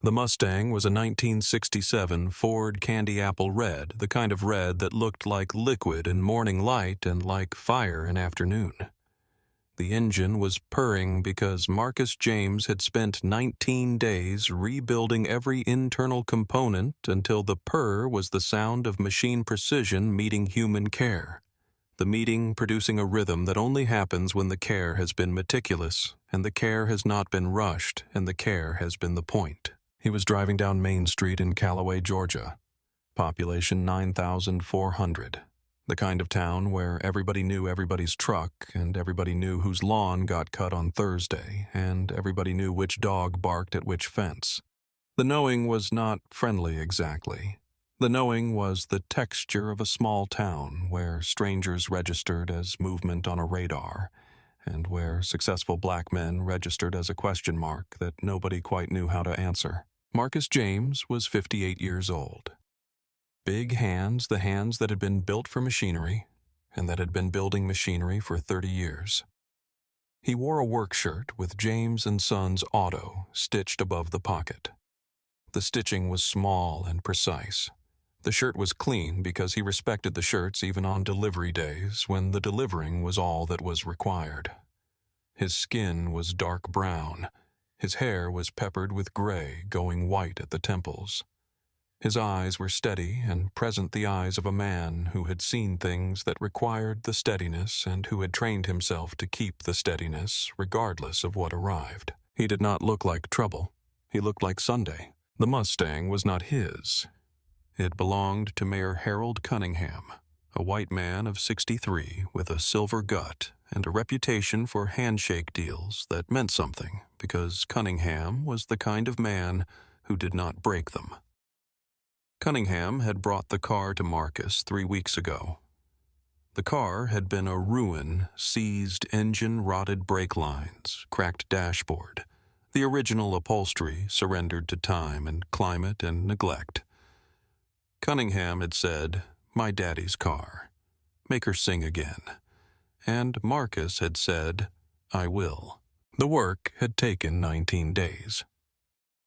The Mustang was a 1967 Ford Candy Apple Red, the kind of red that looked like liquid in morning light and like fire in afternoon. The engine was purring because Marcus James had spent 19 days rebuilding every internal component until the purr was the sound of machine precision meeting human care. The meeting producing a rhythm that only happens when the care has been meticulous, and the care has not been rushed, and the care has been the point. He was driving down Main Street in Calloway, Georgia. Population 9,400. The kind of town where everybody knew everybody's truck, and everybody knew whose lawn got cut on Thursday, and everybody knew which dog barked at which fence. The knowing was not friendly exactly. The knowing was the texture of a small town where strangers registered as movement on a radar, and where successful black men registered as a question mark that nobody quite knew how to answer. Marcus James was 58 years old. Big hands, the hands that had been built for machinery, and that had been building machinery for 30 years. He wore a work shirt with James & Sons Auto stitched above the pocket. The stitching was small and precise. The shirt was clean because he respected the shirts even on delivery days when the delivering was all that was required. His skin was dark brown. His hair was peppered with gray, going white at the temples. His eyes were steady and present, the eyes of a man who had seen things that required the steadiness and who had trained himself to keep the steadiness regardless of what arrived. He did not look like trouble. He looked like Sunday. The Mustang was not his. It belonged to Mayor Harold Cunningham, a white man of 63 with a silver gut and a reputation for handshake deals that meant something because Cunningham was the kind of man who did not break them. Cunningham had brought the car to Marcus 3 weeks ago. The car had been a ruin, seized engine, rotted brake lines, cracked dashboard, the original upholstery surrendered to time and climate and neglect. Cunningham had said, "My daddy's car. Make her sing again." And Marcus had said, "I will." The work had taken 19 days.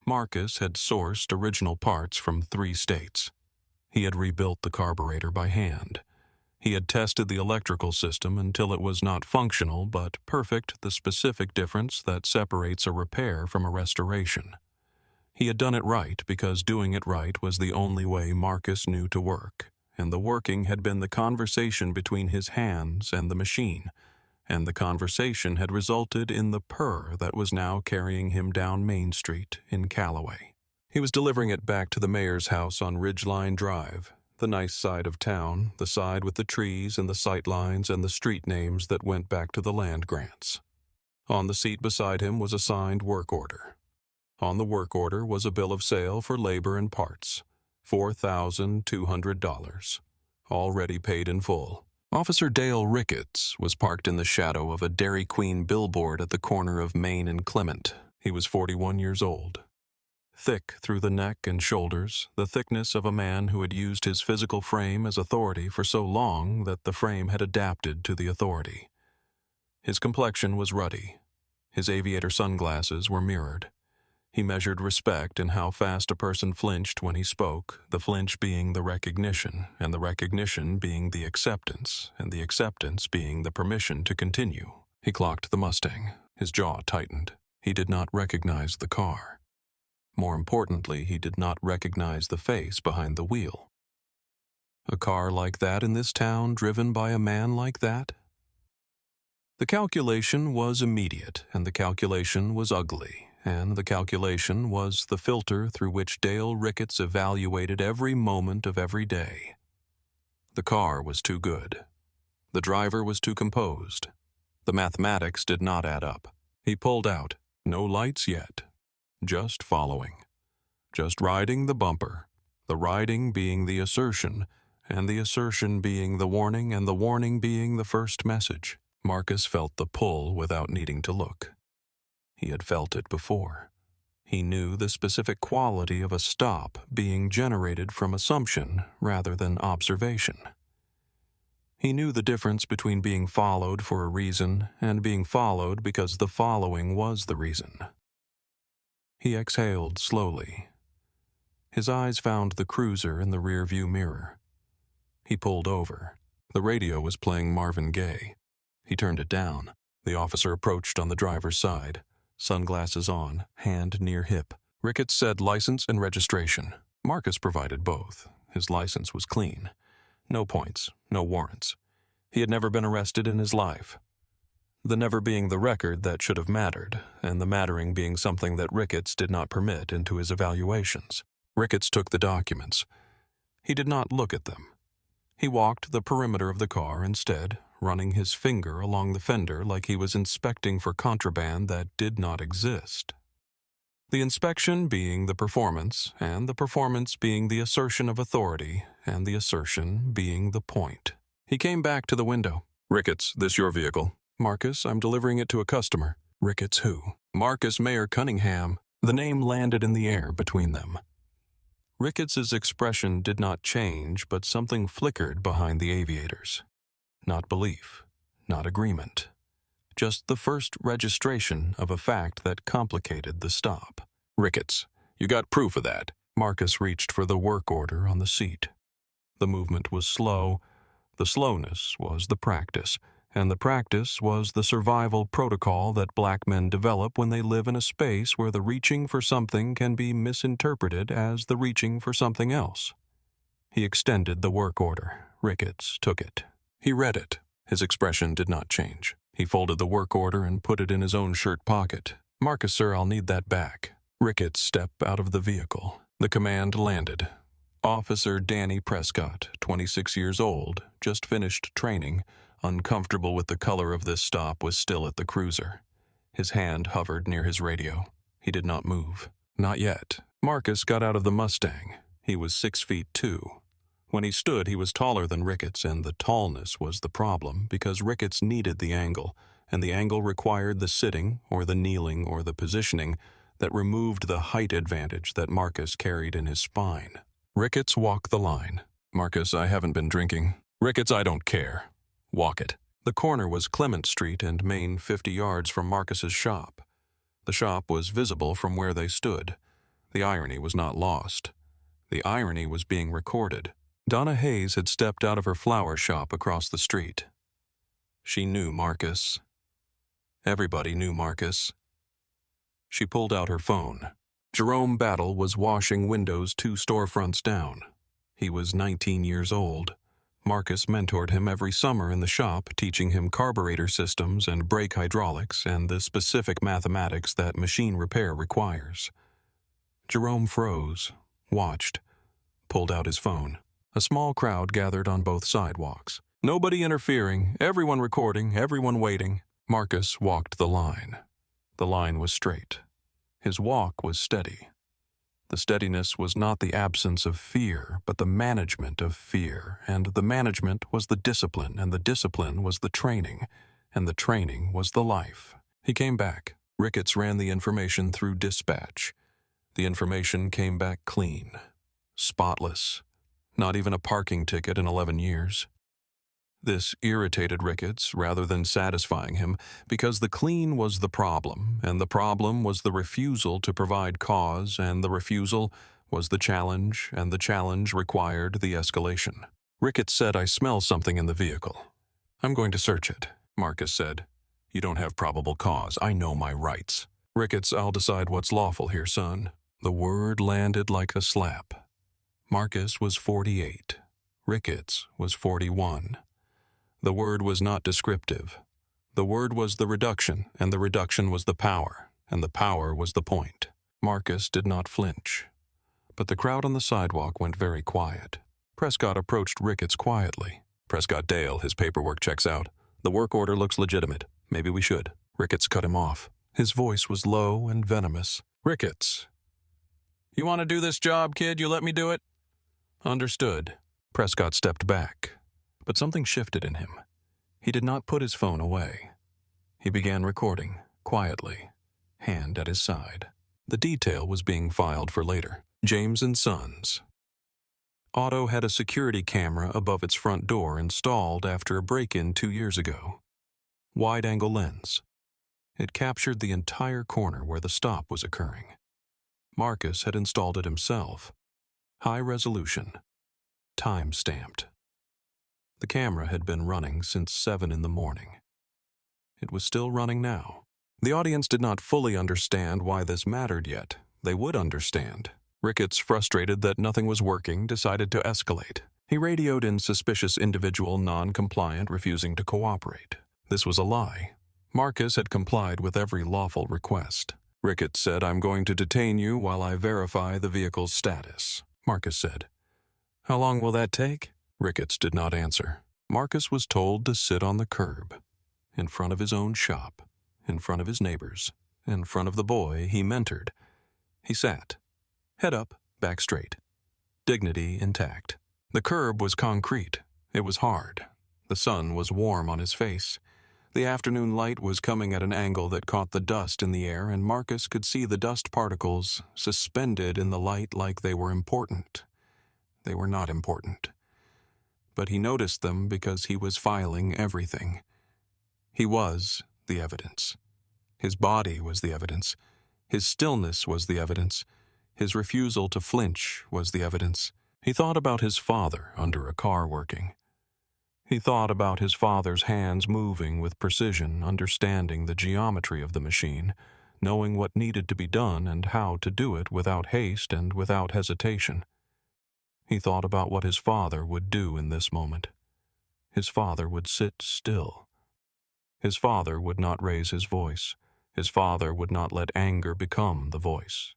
Marcus had sourced original parts from 3 states. He had rebuilt the carburetor by hand. He had tested the electrical system until it was not functional but perfect, the specific difference that separates a repair from a restoration. He had done it right because doing it right was the only way Marcus knew to work, and the working had been the conversation between his hands and the machine, and the conversation had resulted in the purr that was now carrying him down Main Street in Calloway. He was delivering it back to the mayor's house on Ridgeline Drive, the nice side of town, the side with the trees and the sight lines and the street names that went back to the land grants. On the seat beside him was a signed work order. On the work order was a bill of sale for labor and parts, $4,200, already paid in full. Officer Dale Ricketts was parked in the shadow of a Dairy Queen billboard at the corner of Main and Clement. He was 41 years old. Thick through the neck and shoulders, the thickness of a man who had used his physical frame as authority for so long that the frame had adapted to the authority. His complexion was ruddy. His aviator sunglasses were mirrored. He measured respect in how fast a person flinched when he spoke, the flinch being the recognition, and the recognition being the acceptance, and the acceptance being the permission to continue. He clocked the Mustang. His jaw tightened. He did not recognize the car. More importantly, he did not recognize the face behind the wheel. A car like that in this town, driven by a man like that? The calculation was immediate, and the calculation was ugly. And the calculation was the filter through which Dale Ricketts evaluated every moment of every day. The car was too good. The driver was too composed. The mathematics did not add up. He pulled out. No lights yet. Just following. Just riding the bumper. The riding being the assertion, and the assertion being the warning, and the warning being the first message. Marcus felt the pull without needing to look. He had felt it before. He knew the specific quality of a stop being generated from assumption rather than observation. He knew the difference between being followed for a reason and being followed because the following was the reason. He exhaled slowly. His eyes found the cruiser in the rearview mirror. He pulled over. The radio was playing Marvin Gaye. He turned it down. The officer approached on the driver's side, sunglasses on, hand near hip. Ricketts said license and registration. Marcus provided both. His license was clean. No points, no warrants. He had never been arrested in his life. The never being the record that should have mattered, and the mattering being something that Ricketts did not permit into his evaluations. Ricketts took the documents. He did not look at them. He walked the perimeter of the car instead, running his finger along the fender like he was inspecting for contraband that did not exist. The inspection being the performance, and the performance being the assertion of authority, and the assertion being the point. He came back to the window. Ricketts, this your vehicle? Marcus, I'm delivering it to a customer. Ricketts who? Marcus Mayor Cunningham. The name landed in the air between them. Ricketts's expression did not change, but something flickered behind the aviators. Not belief, not agreement. Just the first registration of a fact that complicated the stop. Ricketts, you got proof of that? Marcus reached for the work order on the seat. The movement was slow. The slowness was the practice, and the practice was the survival protocol that black men develop when they live in a space where the reaching for something can be misinterpreted as the reaching for something else. He extended the work order. Ricketts took it. He read it. His expression did not change. He folded the work order and put it in his own shirt pocket. Marcus, sir, I'll need that back. Ricketts stepped out of the vehicle. The command landed. Officer Danny Prescott, 26 years old, just finished training, uncomfortable with the color of this stop, was still at the cruiser. His hand hovered near his radio. He did not move. Not yet. Marcus got out of the Mustang. He was 6'2". When he stood, he was taller than Ricketts, and the tallness was the problem because Ricketts needed the angle, and the angle required the sitting, or the kneeling, or the positioning that removed the height advantage that Marcus carried in his spine. Ricketts walked the line. Marcus, I haven't been drinking. Ricketts, I don't care. Walk it. The corner was Clement Street and Main, 50 yards from Marcus's shop. The shop was visible from where they stood. The irony was not lost. The irony was being recorded. Donna Hayes had stepped out of her flower shop across the street. She knew Marcus. Everybody knew Marcus. She pulled out her phone. Jerome Battle was washing windows 2 storefronts down. He was 19 years old. Marcus mentored him every summer in the shop, teaching him carburetor systems and brake hydraulics and the specific mathematics that machine repair requires. Jerome froze, watched, pulled out his phone. A small crowd gathered on both sidewalks. Nobody interfering, everyone recording, everyone waiting. Marcus walked the line. The line was straight. His walk was steady. The steadiness was not the absence of fear, but the management of fear, and the management was the discipline, and the discipline was the training, and the training was the life. He came back. Ricketts ran the information through dispatch. The information came back clean, spotless. Not even a parking ticket in 11 years. This irritated Ricketts rather than satisfying him because the clean was the problem, and the problem was the refusal to provide cause, and the refusal was the challenge, and the challenge required the escalation. Ricketts said, I smell something in the vehicle. I'm going to search it, Marcus said. You don't have probable cause. I know my rights. Ricketts, I'll decide what's lawful here, son. The word landed like a slap. Marcus was 48. Ricketts was 41. The word was not descriptive. The word was the reduction, and the reduction was the power, and the power was the point. Marcus did not flinch. But the crowd on the sidewalk went very quiet. Prescott approached Ricketts quietly. Prescott, Dale, his paperwork checks out. The work order looks legitimate. Maybe we should. Ricketts cut him off. His voice was low and venomous. Ricketts. You want to do this job, kid? You let me do it? Understood. Prescott stepped back. But something shifted in him. He did not put his phone away. He began recording, quietly, hand at his side. The detail was being filed for later. James & Sons. Auto had a security camera above its front door installed after a break-in 2 years ago. Wide-angle lens. It captured the entire corner where the stop was occurring. Marcus had installed it himself. High resolution. Time-stamped. The camera had been running since 7 in the morning. It was still running now. The audience did not fully understand why this mattered yet. They would understand. Ricketts, frustrated that nothing was working, decided to escalate. He radioed in suspicious individual non-compliant, refusing to cooperate. This was a lie. Marcus had complied with every lawful request. Ricketts said, "I'm going to detain you while I verify the vehicle's status." Marcus said, "How long will that take?" Ricketts did not answer. Marcus was told to sit on the curb, in front of his own shop, in front of his neighbors, in front of the boy he mentored. He sat, head up, back straight, dignity intact. The curb was concrete. It was hard. The sun was warm on his face. The afternoon light was coming at an angle that caught the dust in the air, and Marcus could see the dust particles suspended in the light like they were important. They were not important. But he noticed them because he was filing everything. He was the evidence. His body was the evidence. His stillness was the evidence. His refusal to flinch was the evidence. He thought about his father under a car working. He thought about his father's hands moving with precision, understanding the geometry of the machine, knowing what needed to be done and how to do it without haste and without hesitation. He thought about what his father would do in this moment. His father would sit still. His father would not raise his voice. His father would not let anger become the voice.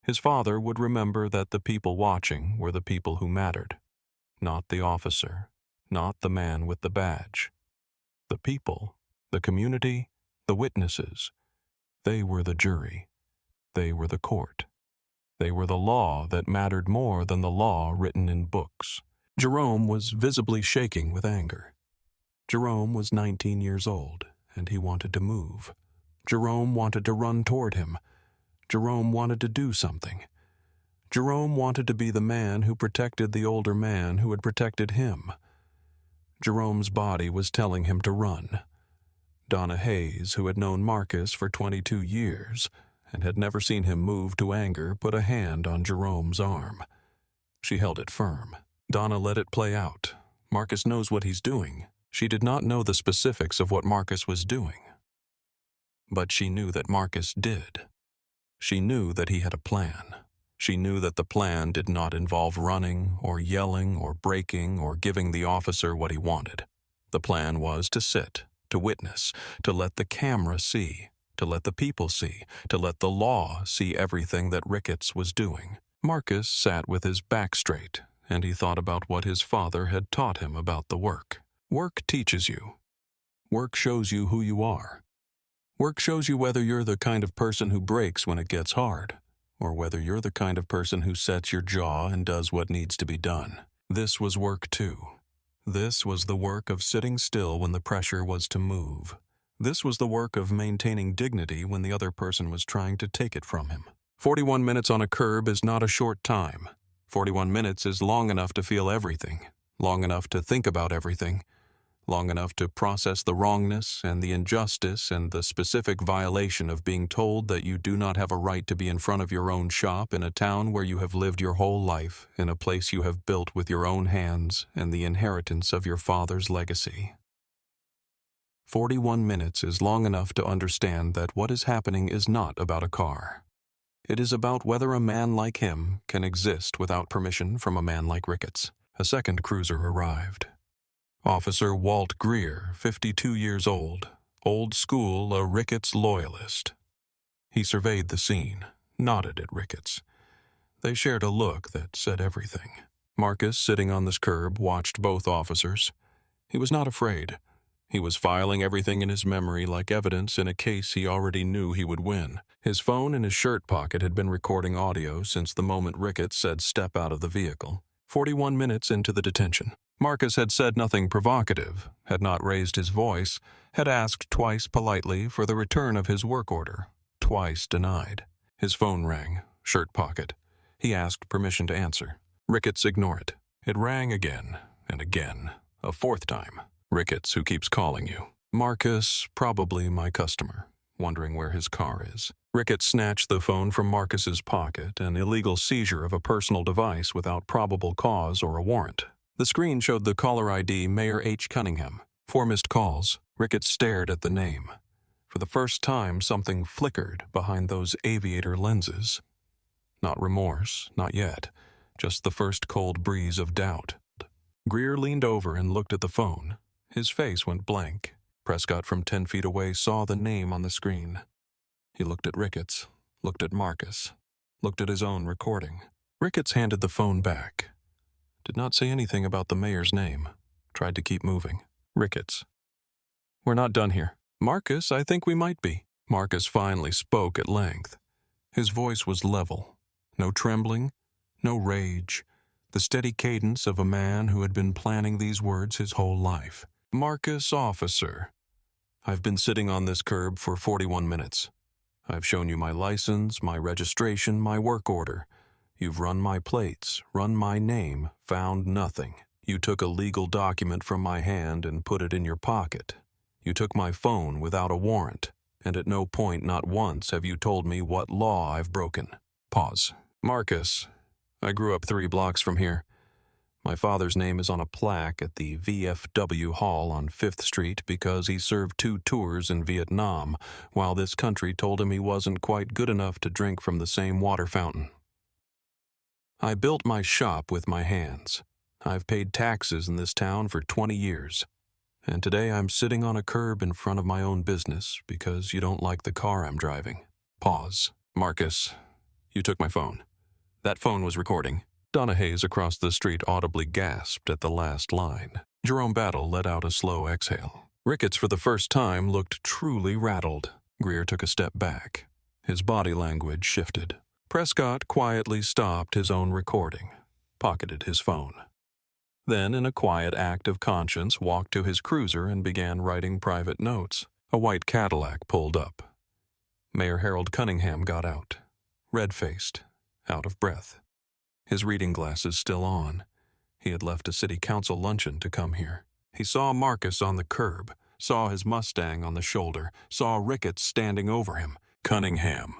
His father would remember that the people watching were the people who mattered, not the officer, not the man with the badge. The people, the community, the witnesses, they were the jury. They were the court. They were the law that mattered more than the law written in books. Jerome was visibly shaking with anger. Jerome was 19 years old, and he wanted to move. Jerome wanted to run toward him. Jerome wanted to do something. Jerome wanted to be the man who protected the older man who had protected him. Jerome's body was telling him to run. Donna Hayes, who had known Marcus for 22 years and had never seen him move to anger, put a hand on Jerome's arm. She held it firm. Donna let it play out. Marcus knows what he's doing. She did not know the specifics of what Marcus was doing. But she knew that Marcus did. She knew that he had a plan. She knew that the plan did not involve running or yelling or breaking or giving the officer what he wanted. The plan was to sit, to witness, to let the camera see, to let the people see, to let the law see everything that Ricketts was doing. Marcus sat with his back straight, and he thought about what his father had taught him about the work. Work teaches you. Work shows you who you are. Work shows you whether you're the kind of person who breaks when it gets hard, or whether you're the kind of person who sets your jaw and does what needs to be done. This was work too. This was the work of sitting still when the pressure was to move. This was the work of maintaining dignity when the other person was trying to take it from him. 41 minutes on a curb is not a short time. 41 minutes is long enough to feel everything, long enough to think about everything, long enough to process the wrongness and the injustice and the specific violation of being told that you do not have a right to be in front of your own shop in a town where you have lived your whole life, in a place you have built with your own hands and the inheritance of your father's legacy. 41 minutes is long enough to understand that what is happening is not about a car. It is about whether a man like him can exist without permission from a man like Ricketts. A second cruiser arrived. Officer Walt Greer, 52 years old school, a Ricketts loyalist. He surveyed the scene, nodded at Ricketts. They shared a look that said everything. Marcus, sitting on this curb, watched both officers. He was not afraid. He was filing everything in his memory like evidence in a case he already knew he would win. His phone in his shirt pocket had been recording audio since the moment Ricketts said step out of the vehicle. 41 minutes into the detention. Marcus had said nothing provocative, had not raised his voice, had asked twice politely for the return of his work order, twice denied. His phone rang, shirt pocket. He asked permission to answer. Ricketts ignored it. It rang again and again, a fourth time. Ricketts, who keeps calling you. Marcus, probably my customer. wondering where his car is. Ricketts snatched the phone from Marcus's pocket, an illegal seizure of a personal device without probable cause or a warrant. The screen showed the caller ID Mayor H. Cunningham. 4 missed calls. Ricketts stared at the name. For the first time, something flickered behind those aviator lenses. Not remorse, not yet. Just the first cold breeze of doubt. Greer leaned over and looked at the phone. His face went blank. Prescott from 10 feet away saw the name on the screen. He looked at Ricketts, looked at Marcus, looked at his own recording. Ricketts handed the phone back. Did not say anything about the mayor's name. Tried to keep moving. Ricketts. We're not done here. Marcus, I think we might be. Marcus finally spoke at length. His voice was level. No trembling, no rage. The steady cadence of a man who had been planning these words his whole life. Marcus, officer. I've been sitting on this curb for 41 minutes. I've shown you my license, my registration, my work order. You've run my plates, run my name, found nothing. You took a legal document from my hand and put it in your pocket. You took my phone without a warrant, and at no point, not once, have you told me what law I've broken. Pause. Marcus, I grew up 3 blocks from here. My father's name is on a plaque at the VFW Hall on 5th Street because he served 2 tours in Vietnam, while this country told him he wasn't quite good enough to drink from the same water fountain. I built my shop with my hands. I've paid taxes in this town for 20 years. And today I'm sitting on a curb in front of my own business because you don't like the car I'm driving. Pause. Marcus, you took my phone. That phone was recording. Donna Hayes across the street audibly gasped at the last line. Jerome Battle let out a slow exhale. Ricketts for the first time looked truly rattled. Greer took a step back. His body language shifted. Prescott quietly stopped his own recording, pocketed his phone. Then, in a quiet act of conscience, walked to his cruiser and began writing private notes. A white Cadillac pulled up. Mayor Harold Cunningham got out, red-faced, out of breath. His reading glasses still on. He had left a city council luncheon to come here. He saw Marcus on the curb, saw his Mustang on the shoulder, saw Ricketts standing over him. Cunningham.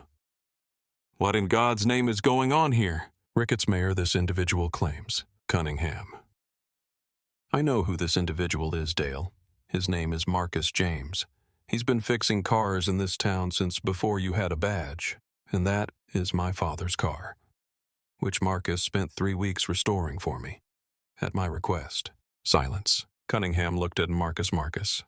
What in God's name is going on here? Ricketts Mayor, this individual claims. Cunningham. I know who this individual is, Dale. His name is Marcus James. He's been fixing cars in this town since before you had a badge, and that is my father's car, which Marcus spent 3 weeks restoring for me, at my request. Silence. Cunningham looked at Marcus.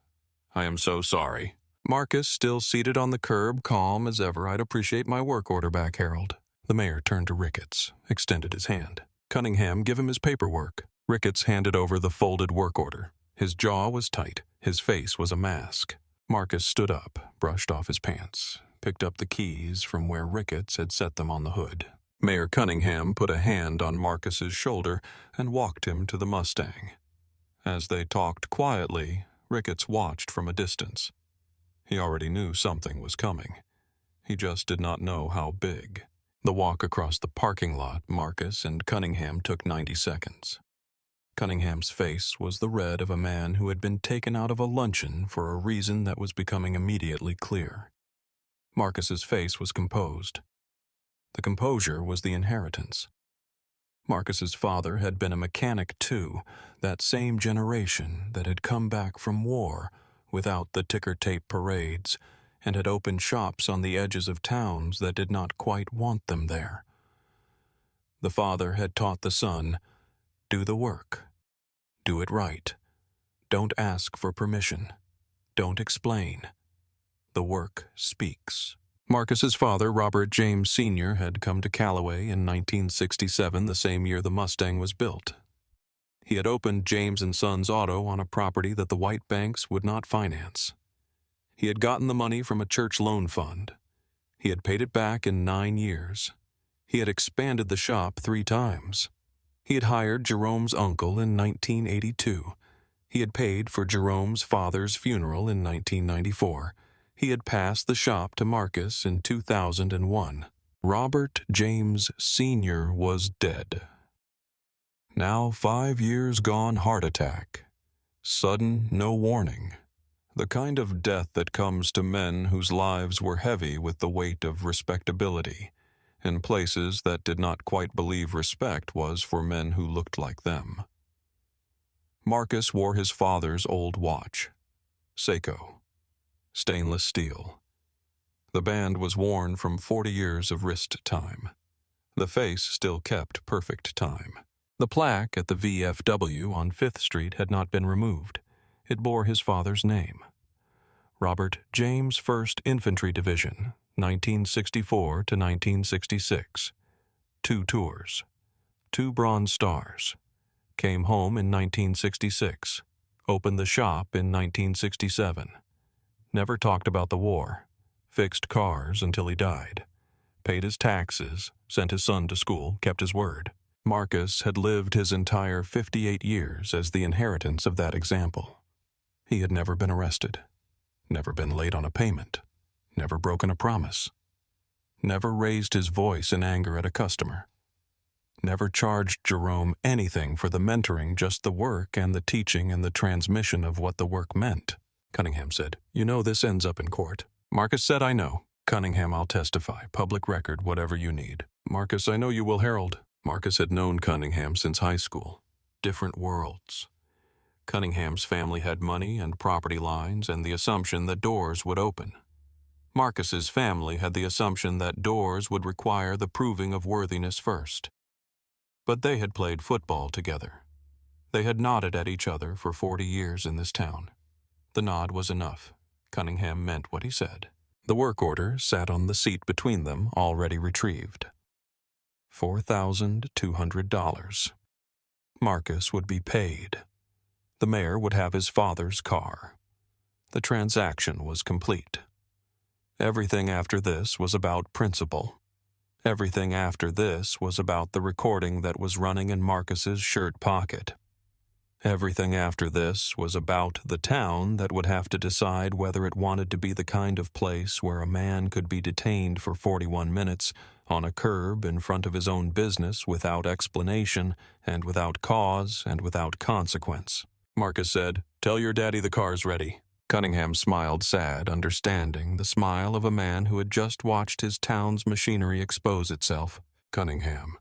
I am so sorry. Marcus, still seated on the curb, calm as ever. I'd appreciate my work order back, Harold. The mayor turned to Ricketts, extended his hand. Cunningham, give him his paperwork. Ricketts handed over the folded work order. His jaw was tight. His face was a mask. Marcus stood up, brushed off his pants, picked up the keys from where Ricketts had set them on the hood. Mayor Cunningham put a hand on Marcus's shoulder and walked him to the Mustang. As they talked quietly, Ricketts watched from a distance. He already knew something was coming. He just did not know how big. The walk across the parking lot, Marcus and Cunningham took 90 seconds. Cunningham's face was the red of a man who had been taken out of a luncheon for a reason that was becoming immediately clear. Marcus's face was composed. The composure was the inheritance. Marcus's father had been a mechanic too, that same generation that had come back from war without the ticker-tape parades and had opened shops on the edges of towns that did not quite want them there. The father had taught the son, do the work. Do it right. Don't ask for permission. Don't explain. The work speaks. Marcus's father, Robert James Sr., had come to Calloway in 1967, the same year the Mustang was built. He had opened James & Sons Auto on a property that the white banks would not finance. He had gotten the money from a church loan fund. He had paid it back in 9 years. He had expanded the shop 3 times. He had hired Jerome's uncle in 1982. He had paid for Jerome's father's funeral in 1994. He had passed the shop to Marcus in 2001. Robert James Sr. was dead. Now 5 years gone, heart attack. Sudden, no warning. The kind of death that comes to men whose lives were heavy with the weight of respectability, in places that did not quite believe respect was for men who looked like them. Marcus wore his father's old watch, Seiko, stainless steel. The band was worn from 40 years of wrist time. The face still kept perfect time. The plaque at the VFW on 5th Street had not been removed. It bore his father's name. Robert James 1st Infantry Division, 1964 to 1966. 2 tours. 2 Bronze Stars. Came home in 1966. Opened the shop in 1967. Never talked about the war. Fixed cars until he died. Paid his taxes, sent his son to school, kept his word. Marcus had lived his entire 58 years as the inheritance of that example. He had never been arrested, never been late on a payment, never broken a promise, never raised his voice in anger at a customer, never charged Jerome anything for the mentoring, just the work and the teaching and the transmission of what the work meant. Cunningham said, "You know this ends up in court." Marcus said, "I know." Cunningham, "I'll testify. Public record, whatever you need." Marcus, "I know you will, Harold." Marcus had known Cunningham since high school. Different worlds. Cunningham's family had money and property lines and the assumption that doors would open. Marcus's family had the assumption that doors would require the proving of worthiness first. But they had played football together. They had nodded at each other for 40 years in this town. The nod was enough. Cunningham meant what he said. The work order sat on the seat between them, already retrieved. $4,200. Marcus would be paid. The mayor would have his father's car. The transaction was complete. Everything after this was about principle. Everything after this was about the recording that was running in Marcus's shirt pocket. Everything after this was about the town that would have to decide whether it wanted to be the kind of place where a man could be detained for 41 minutes on a curb in front of his own business without explanation and without cause and without consequence. Marcus said, "Tell your daddy the car's ready." Cunningham smiled sad, understanding, the smile of a man who had just watched his town's machinery expose itself. Cunningham.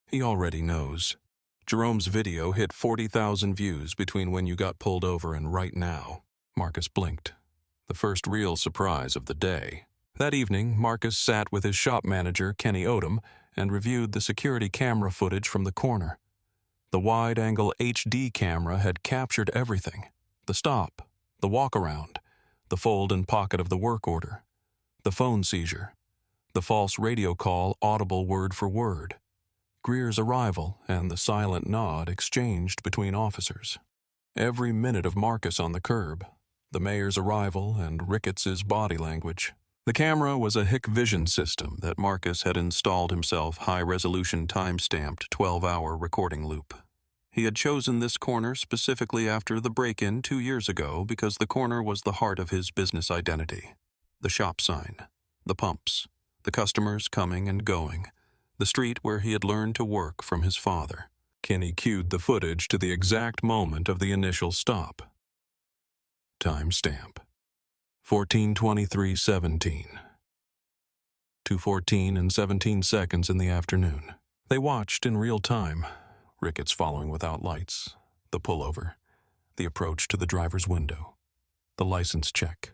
He already knows. Jerome's video hit 40,000 views between when you got pulled over and right now. Marcus blinked. The first real surprise of the day. That evening, Marcus sat with his shop manager, Kenny Odom, and reviewed the security camera footage from the corner. The wide-angle HD camera had captured everything. The stop, the walk-around, the fold and pocket of the work order, the phone seizure, the false radio call audible word for word, Greer's arrival and the silent nod exchanged between officers. Every minute of Marcus on the curb, the mayor's arrival and Ricketts' body language. The camera was a Hikvision system that Marcus had installed himself, high-resolution time-stamped 12-hour recording loop. He had chosen this corner specifically after the break-in 2 years ago because the corner was the heart of his business identity. The shop sign, the pumps, the customers coming and going, the street where he had learned to work from his father. Kenny cued the footage to the exact moment of the initial stop. Timestamp. 14:23:17. 2:14 and 17 seconds in the afternoon. They watched in real time, Ricketts following without lights, the pullover, the approach to the driver's window, the license check,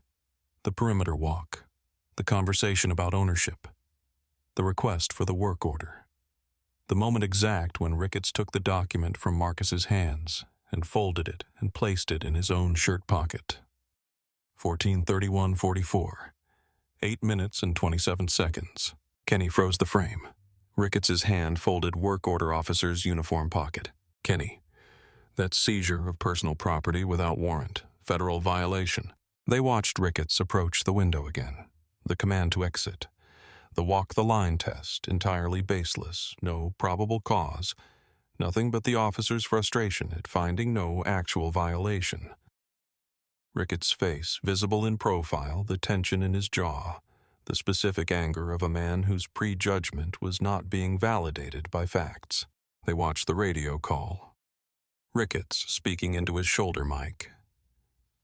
the perimeter walk, the conversation about ownership, the request for the work order, the moment exact when Ricketts took the document from Marcus's hands and folded it and placed it in his own shirt pocket. 14:31:44. 8 minutes and 27 seconds. Kenny froze the frame. Ricketts' hand folded work order officer's uniform pocket. Kenny. That's seizure of personal property without warrant. Federal violation. They watched Ricketts approach the window again. The command to exit. The walk the line test, entirely baseless. No probable cause. Nothing but the officer's frustration at finding no actual violation. Ricketts' face, visible in profile, the tension in his jaw, the specific anger of a man whose prejudgment was not being validated by facts. They watched the radio call. Ricketts speaking into his shoulder mic.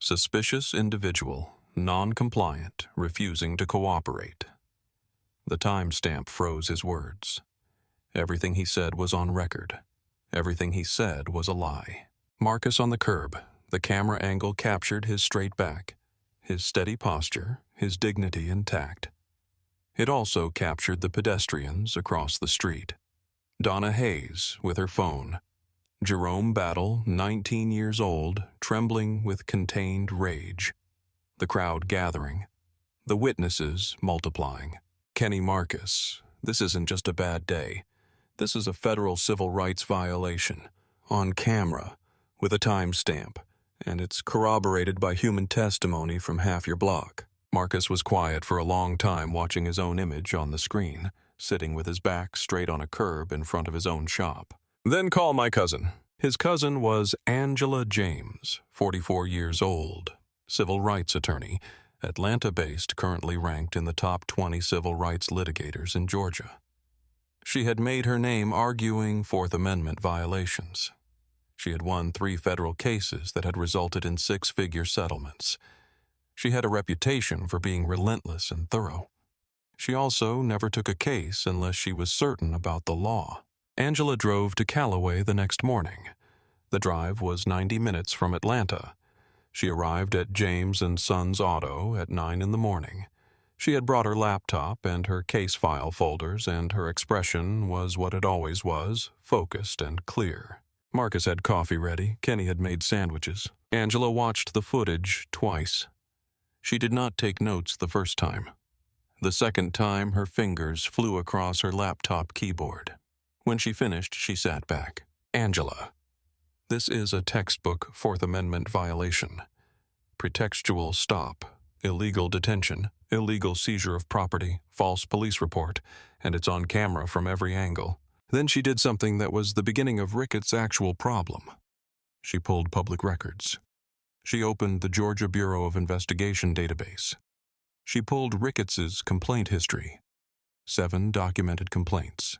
Suspicious individual, non-compliant, refusing to cooperate. The timestamp froze his words. Everything he said was on record. Everything he said was a lie. Marcus on the curb. The camera angle captured his straight back, his steady posture, his dignity intact. It also captured the pedestrians across the street. Donna Hayes with her phone. Jerome Battle, 19 years old, trembling with contained rage. The crowd gathering. The witnesses multiplying. Kenny Marcus, this isn't just a bad day. This is a federal civil rights violation. On camera, with a timestamp, and it's corroborated by human testimony from half your block. Marcus was quiet for a long time, watching his own image on the screen, sitting with his back straight on a curb in front of his own shop. Then call my cousin. His cousin was Angela James, 44 years old, civil rights attorney, Atlanta-based, currently ranked in the top 20 civil rights litigators in Georgia. She had made her name arguing Fourth Amendment violations. She had won 3 federal cases that had resulted in 6-figure settlements. She had a reputation for being relentless and thorough. She also never took a case unless she was certain about the law. Angela drove to Calloway the next morning. The drive was 90 minutes from Atlanta. She arrived at James & Sons Auto at 9 in the morning. She had brought her laptop and her case file folders, and her expression was what it always was, focused and clear. Marcus had coffee ready. Kenny had made sandwiches. Angela watched the footage twice. She did not take notes the first time. The second time, her fingers flew across her laptop keyboard. When she finished, she sat back. Angela, this is a textbook Fourth Amendment violation. Pretextual stop, illegal detention, illegal seizure of property, false police report, and it's on camera from every angle. Then she did something that was the beginning of Ricketts' actual problem. She pulled public records. She opened the Georgia Bureau of Investigation database. She pulled Ricketts' complaint history. 7 documented complaints.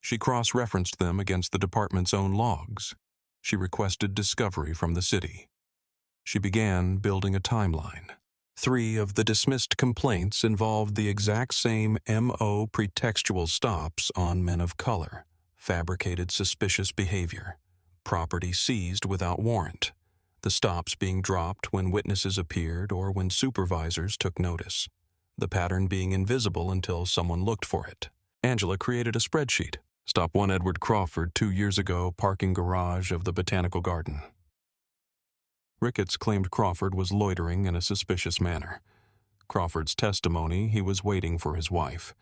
She cross-referenced them against the department's own logs. She requested discovery from the city. She began building a timeline. 3 of the dismissed complaints involved the exact same M.O. pretextual stops on men of color, fabricated suspicious behavior, property seized without warrant, the stops being dropped when witnesses appeared or when supervisors took notice, the pattern being invisible until someone looked for it. Angela created a spreadsheet. Stop 1 Edward Crawford 2 years ago, parking garage of the Botanical Garden. Ricketts claimed Crawford was loitering in a suspicious manner. Crawford's testimony, he was waiting for his wife.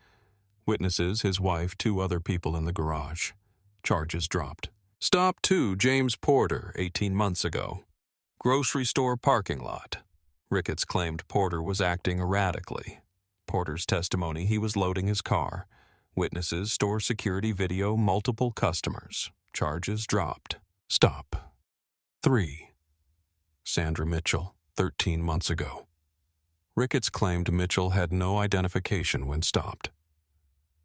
Witnesses, his wife, 2 other people in the garage. Charges dropped. Stop 2, James Porter, 18 months ago. Grocery store parking lot. Ricketts claimed Porter was acting erratically. Porter's testimony, he was loading his car. Witnesses, store security video, multiple customers. Charges dropped. Stop 3. Sandra Mitchell, 13 months ago. Ricketts claimed Mitchell had no identification when stopped.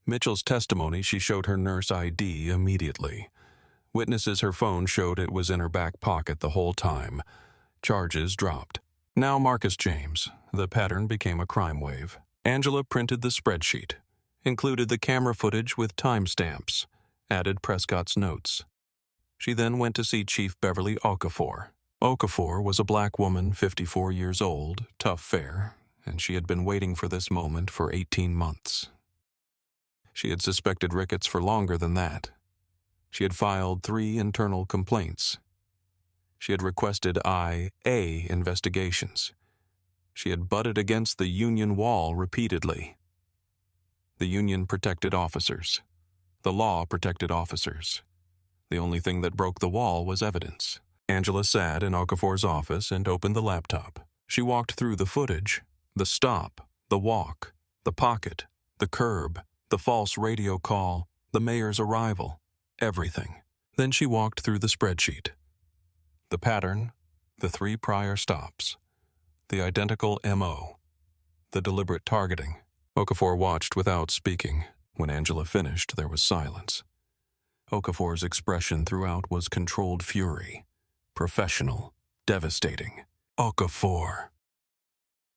Mitchell's testimony, she showed her nurse ID immediately. Witnesses, her phone showed it was in her back pocket the whole time. Charges dropped. Now Marcus James. The pattern became a crime wave. Angela printed the spreadsheet, included the camera footage with timestamps, added Prescott's notes. She then went to see Chief Beverly Okafor. Okafor was a black woman, 54 years old, tough fare, and she had been waiting for this moment for 18 months. She had suspected Ricketts for longer than that. She had filed 3 internal complaints. She had requested IA investigations. She had butted against the union wall repeatedly. The union protected officers. The law protected officers. The only thing that broke the wall was evidence. Angela sat in Okafor's office and opened the laptop. She walked through the footage, the stop, the walk, the pocket, the curb, the false radio call, the mayor's arrival, everything. Then she walked through the spreadsheet. The pattern, the 3 prior stops, the identical M.O., the deliberate targeting. Okafor watched without speaking. When Angela finished, there was silence. Okafor's expression throughout was controlled fury. Professional, devastating. Okafor.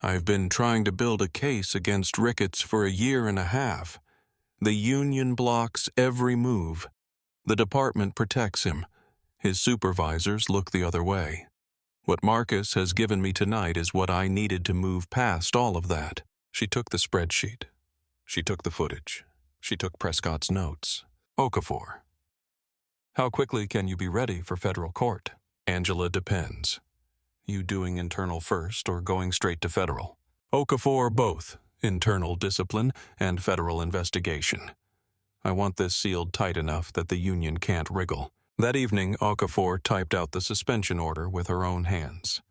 I've been trying to build a case against Ricketts for a year and a half. The union blocks every move. The department protects him. His supervisors look the other way. What Marcus has given me tonight is what I needed to move past all of that. She took the spreadsheet. She took the footage. She took Prescott's notes. Okafor. How quickly can you be ready for federal court? Angela, depends. You doing internal first or going straight to federal? Okafor, both. Internal discipline and federal investigation. I want this sealed tight enough that the union can't wriggle. That evening, Okafor typed out the suspension order with her own hands.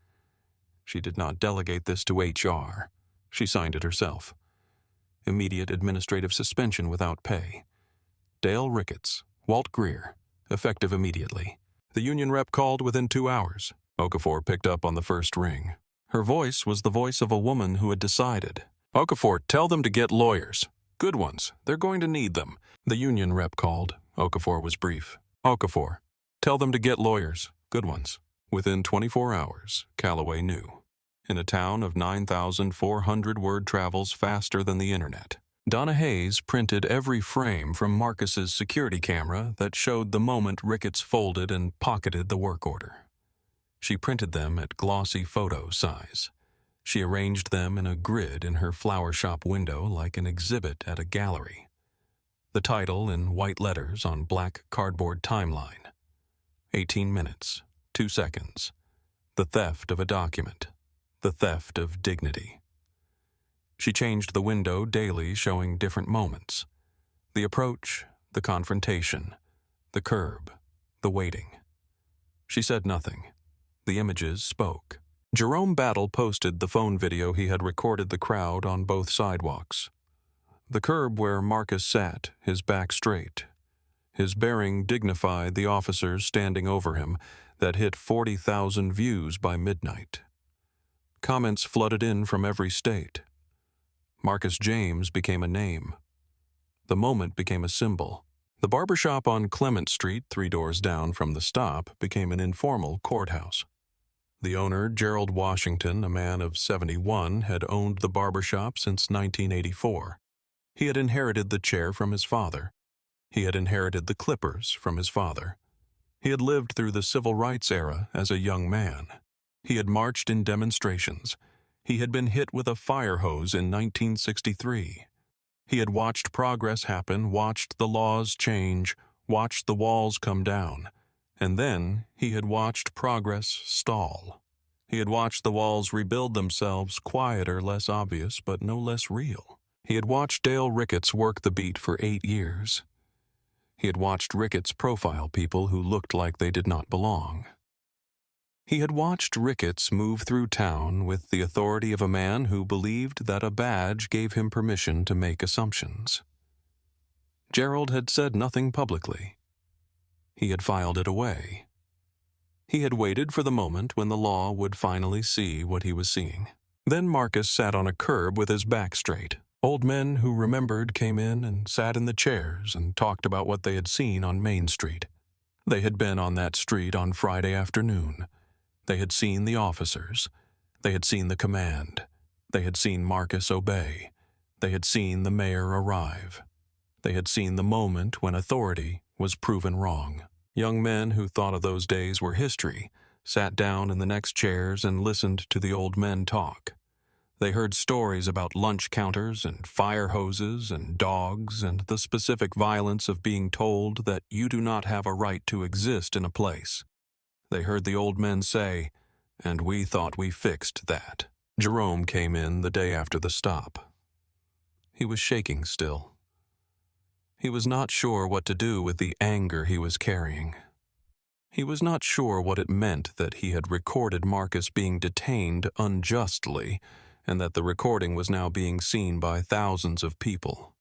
She did not delegate this to HR. She signed it herself. Immediate administrative suspension without pay. Dale Ricketts, Walt Greer, effective immediately. The union rep called within 2 hours. Okafor picked up on the first ring. Her voice was the voice of a woman who had decided. Okafor, tell them to get lawyers. Good ones. They're going to need them. The union rep called. Okafor was brief. Okafor, tell them to get lawyers. Good ones. Within 24 hours, Calloway knew. In a town of 9,400 word travels faster than the internet. Donna Hayes printed every frame from Marcus's security camera that showed the moment Ricketts folded and pocketed the work order. She printed them at glossy photo size. She arranged them in a grid in her flower shop window like an exhibit at a gallery. The title in white letters on black cardboard timeline. 18 minutes, 2 seconds. The theft of a document. The theft of dignity. She changed the window daily, showing different moments. The approach, the confrontation, the curb, the waiting. She said nothing. The images spoke. Jerome Battle posted the phone video he had recorded the crowd on both sidewalks. The curb where Marcus sat, his back straight. His bearing dignified the officers standing over him that hit 40,000 views by midnight. Comments flooded in from every state. Marcus James became a name. The moment became a symbol. The barbershop on Clement Street, 3 doors down from the stop, became an informal courthouse. The owner, Gerald Washington, a man of 71, had owned the barbershop since 1984. He had inherited the chair from his father. He had inherited the clippers from his father. He had lived through the civil rights era as a young man. He had marched in demonstrations. He had been hit with a fire hose in 1963. He had watched progress happen, watched the laws change, watched the walls come down. And then he had watched progress stall. He had watched the walls rebuild themselves, quieter, less obvious, but no less real. He had watched Dale Ricketts work the beat for 8 years. He had watched Ricketts profile people who looked like they did not belong. He had watched Ricketts move through town with the authority of a man who believed that a badge gave him permission to make assumptions. Gerald had said nothing publicly. He had filed it away. He had waited for the moment when the law would finally see what he was seeing. Then Marcus sat on a curb with his back straight. Old men who remembered came in and sat in the chairs and talked about what they had seen on Main Street. They had been on that street on Friday afternoon. They had seen the officers. They had seen the command. They had seen Marcus obey. They had seen the mayor arrive. They had seen the moment when authority was proven wrong. Young men who thought of those days were history sat down in the next chairs and listened to the old men talk. They heard stories about lunch counters and fire hoses and dogs and the specific violence of being told that you do not have a right to exist in a place. They heard the old men say, "And we thought we fixed that." Jerome came in the day after the stop. He was shaking still. He was not sure what to do with the anger he was carrying. He was not sure what it meant that he had recorded Marcus being detained unjustly and that the recording was now being seen by thousands of people.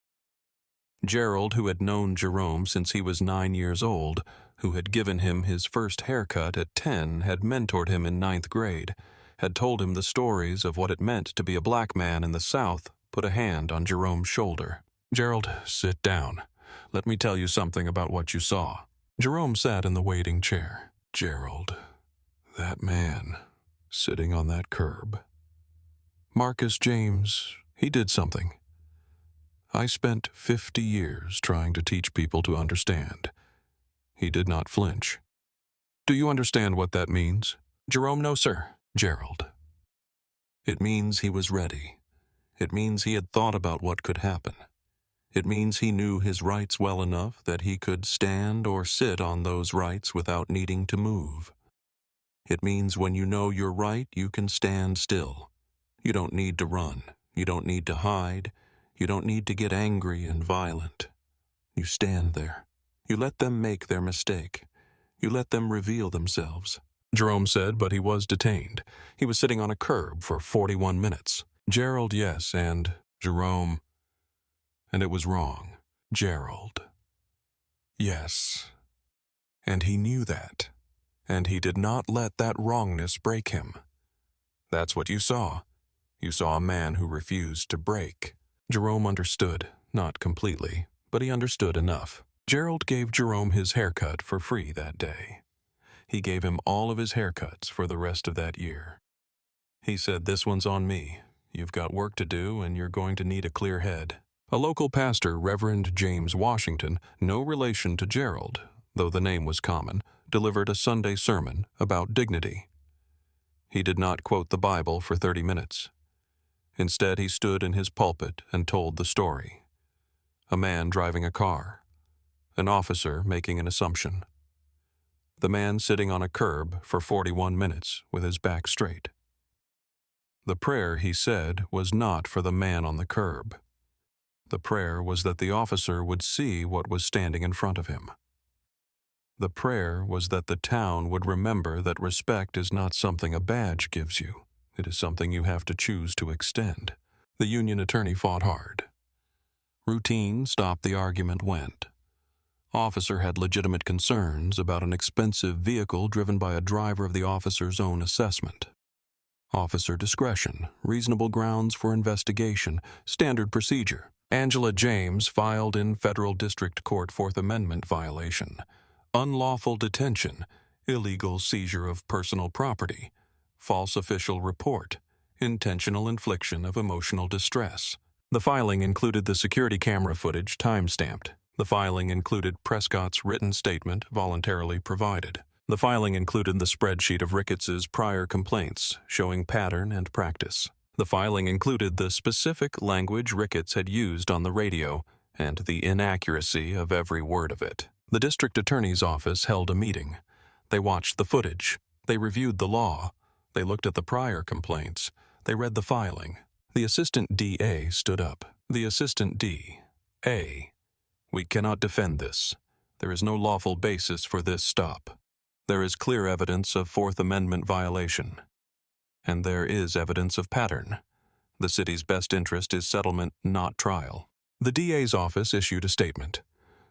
Gerald, who had known Jerome since he was 9 years old, who had given him his first haircut at 10, had mentored him in 9th grade, had told him the stories of what it meant to be a black man in the South, put a hand on Jerome's shoulder. "Gerald, sit down. Let me tell you something about what you saw." Jerome sat in the waiting chair. "Gerald, that man," sitting on that curb. Marcus James, he did something. I spent 50 years trying to teach people to understand. He did not flinch. Do you understand what that means? Jerome, no, sir. Gerald. It means he was ready. It means he had thought about what could happen. It means he knew his rights well enough that he could stand or sit on those rights without needing to move. It means when you know you're right, you can stand still. You don't need to run. You don't need to hide. You don't need to get angry and violent. You stand there. You let them make their mistake. You let them reveal themselves. Jerome said, but he was detained. He was sitting on a curb for 41 minutes. Gerald, yes, and Jerome. And it was wrong. Gerald. Yes. And he knew that. And he did not let that wrongness break him. That's what you saw. You saw a man who refused to break. Jerome understood, not completely, but he understood enough. Gerald gave Jerome his haircut for free that day. He gave him all of his haircuts for the rest of that year. He said, "This one's on me. You've got work to do, and you're going to need a clear head." A local pastor, Reverend James Washington, no relation to Gerald, though the name was common, delivered a Sunday sermon about dignity. He did not quote the Bible for 30 minutes. Instead, he stood in his pulpit and told the story. A man driving a car. An officer making an assumption. The man sitting on a curb for 41 minutes with his back straight. The prayer, he said, was not for the man on the curb. The prayer was that the officer would see what was standing in front of him. The prayer was that the town would remember that respect is not something a badge gives you. It is something you have to choose to extend. The union attorney fought hard. Routine stopped the argument went. Officer had legitimate concerns about an expensive vehicle driven by a driver of the officer's own assessment. Officer discretion, reasonable grounds for investigation, standard procedure. Angela James filed in federal district court Fourth Amendment violation. Unlawful detention, illegal seizure of personal property, false official report, intentional infliction of emotional distress. The filing included the security camera footage time-stamped. The filing included Prescott's written statement voluntarily provided. The filing included the spreadsheet of Ricketts's prior complaints, showing pattern and practice. The filing included the specific language Ricketts had used on the radio and the inaccuracy of every word of it. The district attorney's office held a meeting. They watched the footage. They reviewed the law. They looked at the prior complaints. They read the filing. The assistant DA stood up. The assistant D.A. We cannot defend this. There is no lawful basis for this stop. There is clear evidence of Fourth Amendment violation. And there is evidence of pattern. The city's best interest is settlement, not trial. The DA's office issued a statement.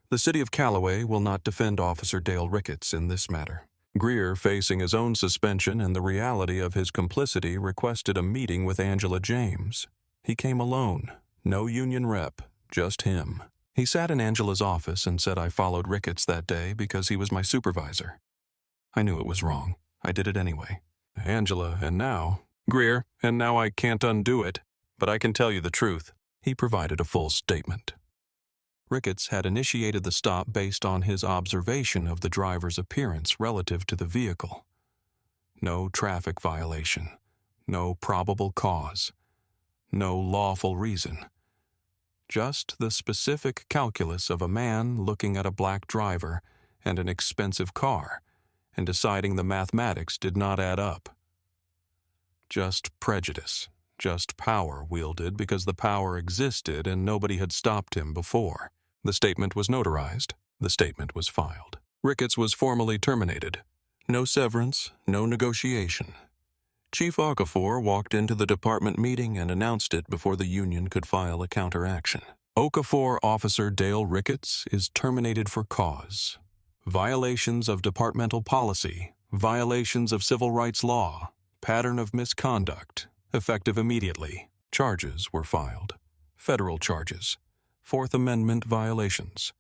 The city of Calloway will not defend Officer Dale Ricketts in this matter. Greer, facing his own suspension and the reality of his complicity, requested a meeting with Angela James. He came alone. No union rep, just him. He sat in Angela's office and said, "I followed Ricketts that day because he was my supervisor. I knew it was wrong. I did it anyway. Angela, and now, Greer, and now I can't undo it, but I can tell you the truth." He provided a full statement. Ricketts had initiated the stop based on his observation of the driver's appearance relative to the vehicle. No traffic violation, no probable cause, no lawful reason. Just the specific calculus of a man looking at a black driver and an expensive car and deciding the mathematics did not add up. Just prejudice, just power wielded because the power existed and nobody had stopped him before. The statement was notarized. The statement was filed. Ricketts was formally terminated. No severance, no negotiation. Chief Okafor walked into the department meeting and announced it before the union could file a counteraction. Okafor Officer Dale Ricketts is terminated for cause. Violations of departmental policy, violations of civil rights law, pattern of misconduct, effective immediately. Charges were filed. Federal charges. Fourth Amendment violations,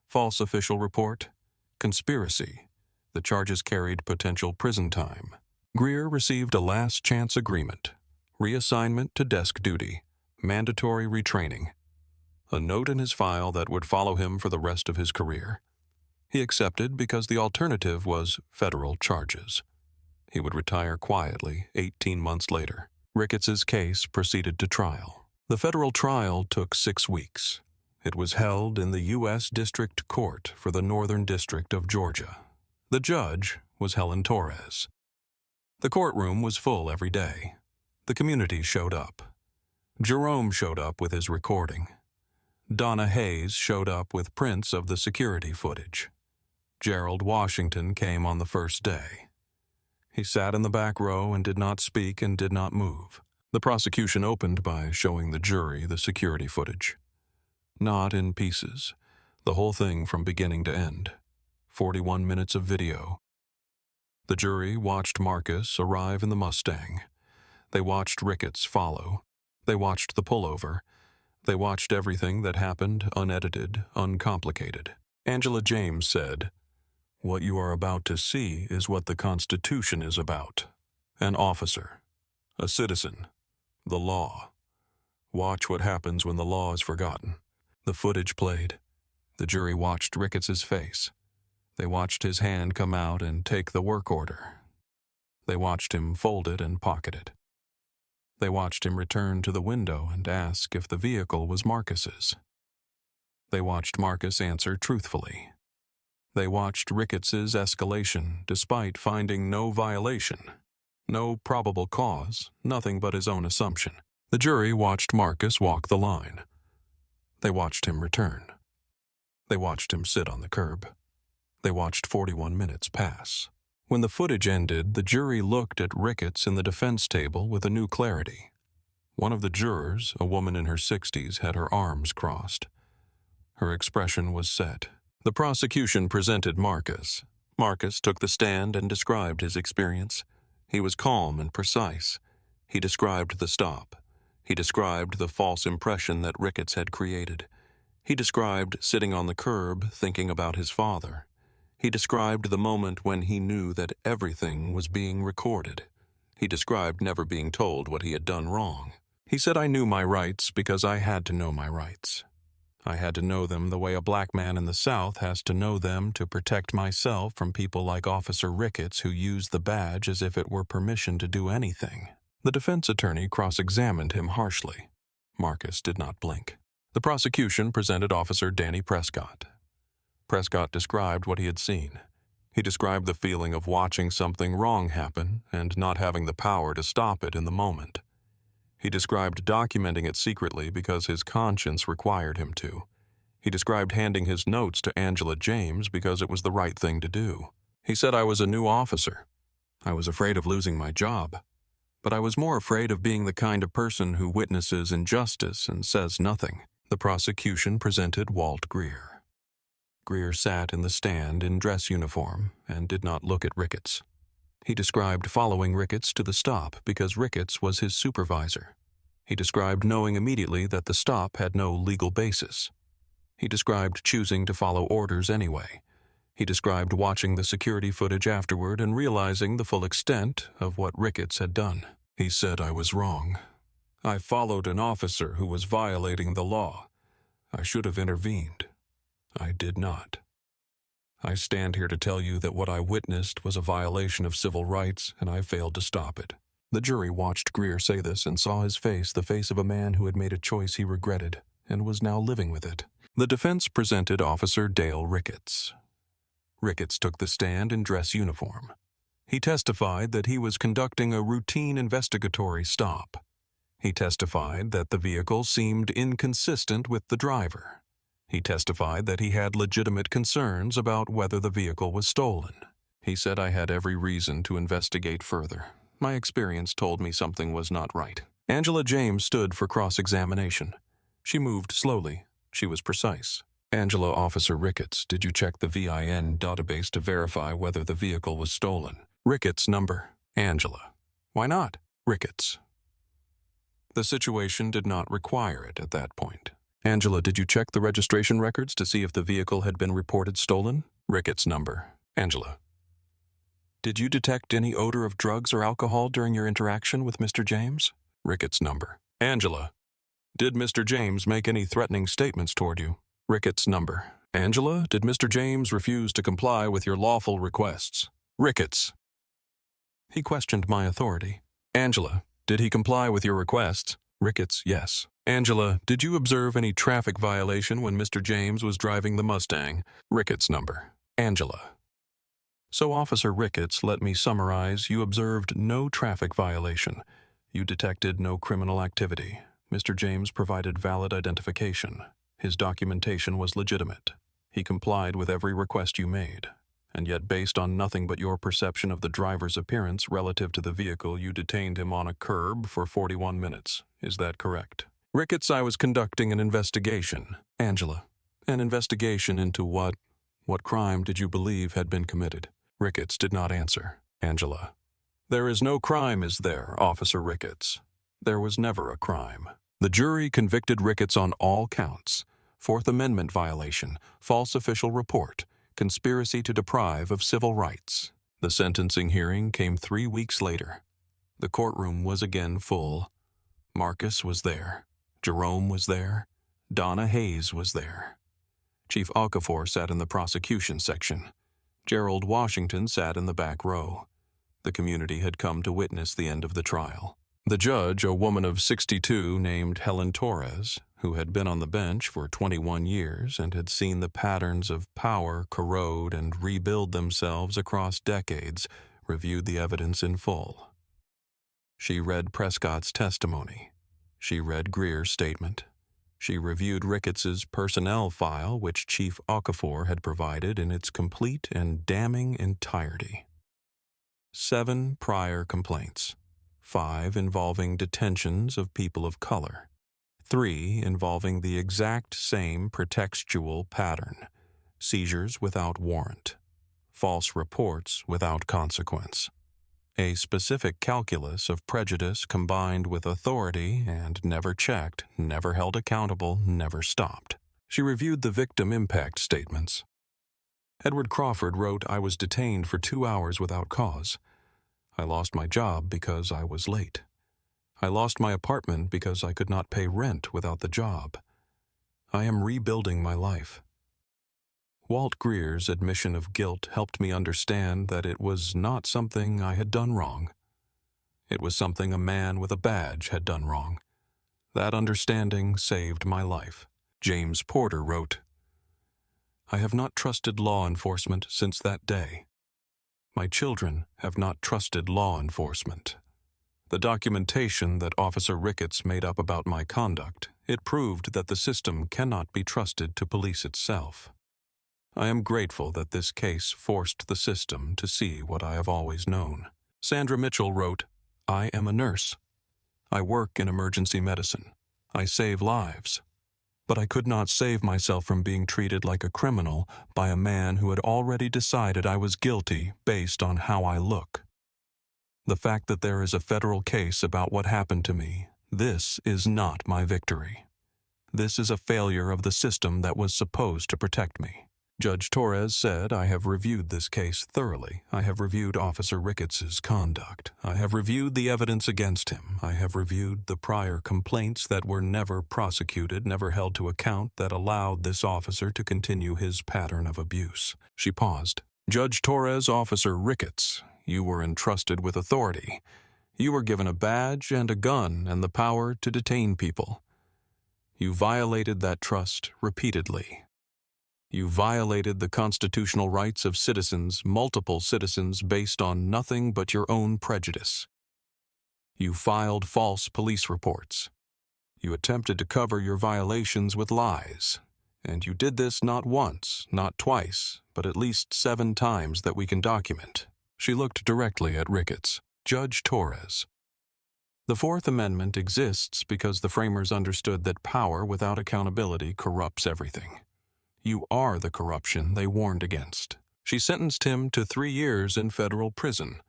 false official report, conspiracy. The charges carried potential prison time. Greer received a last-chance agreement, reassignment to desk duty, mandatory retraining, a note in his file that would follow him for the rest of his career. He accepted because the alternative was federal charges. He would retire quietly 18 months later. Ricketts's case proceeded to trial. The federal trial took 6 weeks. It was held in the U.S. District Court for the Northern District of Georgia. The judge was Helen Torres. The courtroom was full every day. The community showed up. Jerome showed up with his recording. Donna Hayes showed up with prints of the security footage. Gerald Washington came on the first day. He sat in the back row and did not speak and did not move. The prosecution opened by showing the jury the security footage. Not in pieces, the whole thing from beginning to end. 41 minutes of video. The jury watched Marcus arrive in the Mustang. They watched Ricketts follow. They watched the pullover. They watched everything that happened unedited, uncomplicated. Angela James said, "What you are about to see is what the Constitution is about. An officer, a citizen, the law. Watch what happens when the law is forgotten." The footage played. The jury watched Ricketts's face. They watched his hand come out and take the work order. They watched him fold it and pocket it. They watched him return to the window and ask if the vehicle was Marcus's. They watched Marcus answer truthfully. They watched Ricketts's escalation despite finding no violation, no probable cause, nothing but his own assumption. The jury watched Marcus walk the line. They watched him return. They watched him sit on the curb. They watched 41 minutes pass. When the footage ended, the jury looked at Ricketts in the defense table with a new clarity. One of the jurors, a woman in her 60s, had her arms crossed. Her expression was set. The prosecution presented Marcus. Marcus took the stand and described his experience. He was calm and precise. He described the stop. He described the false impression that Ricketts had created. He described sitting on the curb thinking about his father. He described the moment when he knew that everything was being recorded. He described never being told what he had done wrong. He said, "I knew my rights because I had to know my rights. I had to know them the way a black man in the South has to know them to protect myself from people like Officer Ricketts who use the badge as if it were permission to do anything." The defense attorney cross-examined him harshly. Marcus did not blink. The prosecution presented Officer Danny Prescott. Prescott described what he had seen. He described the feeling of watching something wrong happen and not having the power to stop it in the moment. He described documenting it secretly because his conscience required him to. He described handing his notes to Angela James because it was the right thing to do. He said, "I was a new officer. I was afraid of losing my job. But I was more afraid of being the kind of person who witnesses injustice and says nothing." The prosecution presented Walt Greer. Greer sat in the stand in dress uniform and did not look at Ricketts. He described following Ricketts to the stop because Ricketts was his supervisor. He described knowing immediately that the stop had no legal basis. He described choosing to follow orders anyway. He described watching the security footage afterward and realizing the full extent of what Ricketts had done. He said, "I was wrong. I followed an officer who was violating the law. I should have intervened. I did not. I stand here to tell you that what I witnessed was a violation of civil rights, and I failed to stop it." The jury watched Greer say this and saw his face, the face of a man who had made a choice he regretted and was now living with it. The defense presented Officer Dale Ricketts. Ricketts took the stand in dress uniform. He testified that he was conducting a routine investigatory stop. He testified that the vehicle seemed inconsistent with the driver. He testified that he had legitimate concerns about whether the vehicle was stolen. He said, "I had every reason to investigate further. My experience told me something was not right." Angela James stood for cross-examination. She moved slowly. She was precise. "Angela, Officer Ricketts, did you check the VIN database to verify whether the vehicle was stolen?" "Ricketts number." "Angela." "Why not?" "Ricketts." The situation did not require it at that point. "Angela, did you check the registration records to see if the vehicle had been reported stolen?" "Ricketts number." "Angela, Did you detect any odor of drugs or alcohol during your interaction with Mr. James? Ricketts number. Angela. Did Mr. James make any threatening statements toward you? Ricketts number. Angela, did Mr. James refuse to comply with your lawful requests? Ricketts. He questioned my authority. Angela, did he comply with your requests? Ricketts, yes. Angela, did you observe any traffic violation when Mr. James was driving the Mustang? Ricketts number. Angela. So, Officer Ricketts, let me summarize. You observed no traffic violation. You detected no criminal activity. Mr. James provided valid identification. His documentation was legitimate. He complied with every request you made. And yet, based on nothing but your perception of the driver's appearance relative to the vehicle, you detained him on a curb for 41 minutes. Is that correct? Ricketts, I was conducting an investigation. Angela, an investigation into what? What crime did you believe had been committed? Ricketts did not answer. Angela, there is no crime, is there, Officer Ricketts? There was never a crime. The jury convicted Ricketts on all counts: Fourth Amendment violation, false official report, conspiracy to deprive of civil rights. The sentencing hearing came 3 weeks later. The courtroom was again full. Marcus was there. Jerome was there. Donna Hayes was there. Chief Okafor sat in the prosecution section. Gerald Washington sat in the back row. The community had come to witness the end of the trial. The judge, a woman of 62 named Helen Torres, who had been on the bench for 21 years and had seen the patterns of power corrode and rebuild themselves across decades, reviewed the evidence in full. She read Prescott's testimony. She read Greer's statement. She reviewed Ricketts's personnel file, which Chief Okafor had provided in its complete and damning entirety. 7 prior complaints. 5 involving detentions of people of color. 3 involving the exact same pretextual pattern: seizures without warrant, false reports without consequence, a specific calculus of prejudice combined with authority and never checked, never held accountable, never stopped. She reviewed the victim impact statements. Edward Crawford wrote, "I was detained for 2 hours without cause. I lost my job because I was late. I lost my apartment because I could not pay rent without the job. I am rebuilding my life." Walt Greer's admission of guilt helped me understand that it was not something I had done wrong. It was something a man with a badge had done wrong. That understanding saved my life. James Porter wrote, "I have not trusted law enforcement since that day. My children have not trusted law enforcement." The documentation that Officer Ricketts made up about my conduct, it proved that the system cannot be trusted to police itself. I am grateful that this case forced the system to see what I have always known. Sandra Mitchell wrote, "I am a nurse. I work in emergency medicine. I save lives. But I could not save myself from being treated like a criminal by a man who had already decided I was guilty based on how I look. The fact that there is a federal case about what happened to me, this is not my victory. This is a failure of the system that was supposed to protect me." Judge Torres said, "I have reviewed this case thoroughly. I have reviewed Officer Ricketts's conduct. I have reviewed the evidence against him. I have reviewed the prior complaints that were never prosecuted, never held to account, that allowed this officer to continue his pattern of abuse." She paused. "Judge Torres, Officer Ricketts, you were entrusted with authority. You were given a badge and a gun and the power to detain people. You violated that trust repeatedly. You violated the constitutional rights of citizens, multiple citizens, based on nothing but your own prejudice. You filed false police reports. You attempted to cover your violations with lies. And you did this not once, not twice, but at least 7 times that we can document." She looked directly at Ricketts. "Judge Torres, the Fourth Amendment exists because the framers understood that power without accountability corrupts everything. You are the corruption they warned against." She sentenced him to 3 years in federal prison.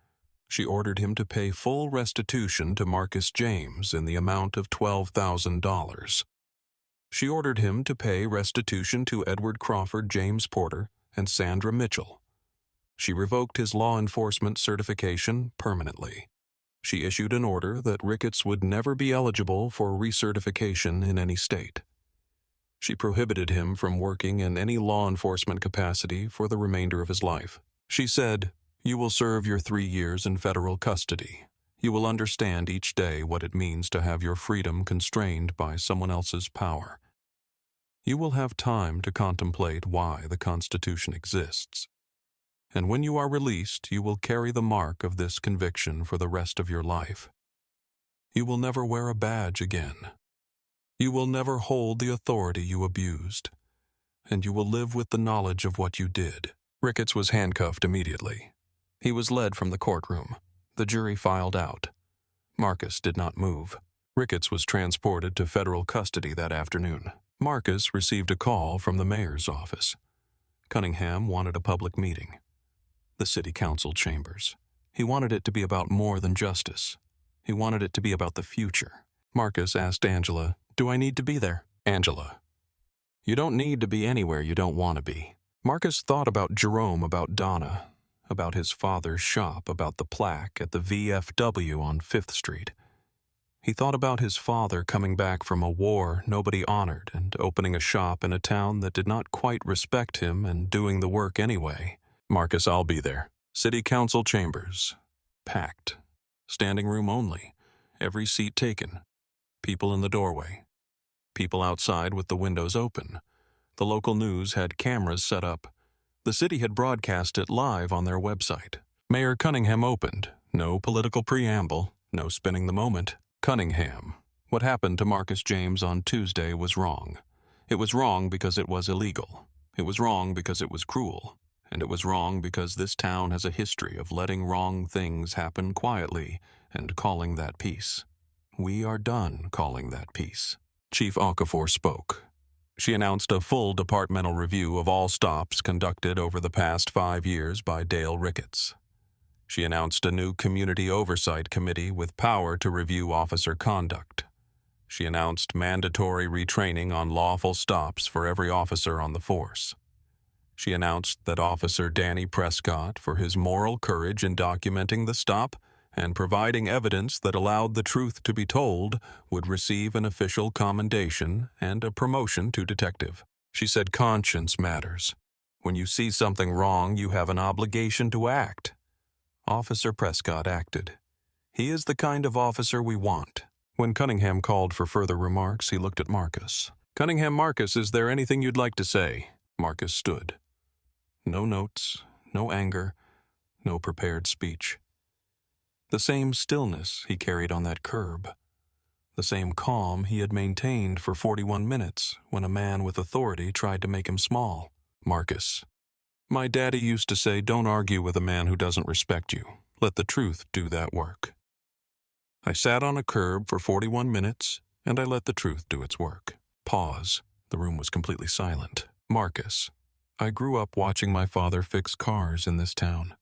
She ordered him to pay full restitution to Marcus James in the amount of $12,000. She ordered him to pay restitution to Edward Crawford, James Porter, and Sandra Mitchell. She revoked his law enforcement certification permanently. She issued an order that Ricketts would never be eligible for recertification in any state. She prohibited him from working in any law enforcement capacity for the remainder of his life. She said, "You will serve your 3 years in federal custody. You will understand each day what it means to have your freedom constrained by someone else's power. You will have time to contemplate why the Constitution exists. And when you are released, you will carry the mark of this conviction for the rest of your life. You will never wear a badge again. You will never hold the authority you abused. And you will live with the knowledge of what you did." Ricketts was handcuffed immediately. He was led from the courtroom. The jury filed out. Marcus did not move. Ricketts was transported to federal custody that afternoon. Marcus received a call from the mayor's office. Cunningham wanted a public meeting. The city council chambers. He wanted it to be about more than justice. He wanted it to be about the future. Marcus asked Angela, "Do I need to be there?" Angela, "You don't need to be anywhere you don't want to be." Marcus thought about Jerome, about Donna, about his father's shop, about the plaque at the VFW on 5th Street. He thought about his father coming back from a war nobody honored and opening a shop in a town that did not quite respect him and doing the work anyway. "Marcus, I'll be there." City council chambers. Packed. Standing room only. Every seat taken. People in the doorway. People outside with the windows open. The local news had cameras set up. The city had broadcast it live on their website. Mayor Cunningham opened. No political preamble. No spinning the moment. Cunningham. What happened to Marcus James on Tuesday was wrong. It was wrong because it was illegal. It was wrong because it was cruel. And it was wrong because this town has a history of letting wrong things happen quietly and calling that peace. We are done calling that peace. Chief Okafor spoke. She announced a full departmental review of all stops conducted over the past 5 years by Dale Ricketts. She announced a new community oversight committee with power to review officer conduct. She announced mandatory retraining on lawful stops for every officer on the force. She announced that Officer Danny Prescott, for his moral courage in documenting the stop and providing evidence that allowed the truth to be told, would receive an official commendation and a promotion to detective. She said conscience matters. When you see something wrong, you have an obligation to act. Officer Prescott acted. He is the kind of officer we want. When Cunningham called for further remarks, he looked at Marcus. "Cunningham, Marcus, is there anything you'd like to say?" Marcus stood. No notes, no anger, no prepared speech. The same stillness he carried on that curb. The same calm he had maintained for 41 minutes when a man with authority tried to make him small. "Marcus, my daddy used to say, don't argue with a man who doesn't respect you. Let the truth do that work. I sat on a curb for 41 minutes, and I let the truth do its work." Pause. The room was completely silent. "Marcus, I grew up watching my father fix cars in this town.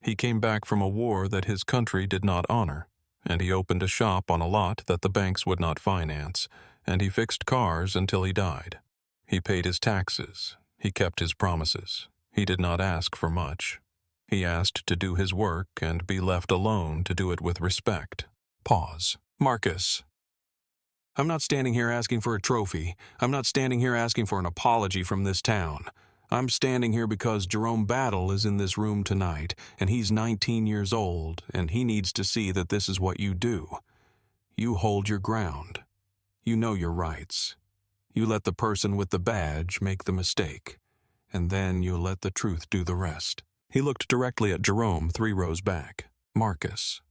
He came back from a war that his country did not honor, and he opened a shop on a lot that the banks would not finance, and he fixed cars until he died. He paid his taxes. He kept his promises. He did not ask for much. He asked to do his work and be left alone to do it with respect." Pause. "Marcus, I'm not standing here asking for a trophy. I'm not standing here asking for an apology from this town. I'm standing here because Jerome Battle is in this room tonight, and he's 19 years old, and he needs to see that this is what you do. You hold your ground. You know your rights. You let the person with the badge make the mistake, and then you let the truth do the rest." He looked directly at Jerome 3 rows back. "Marcus,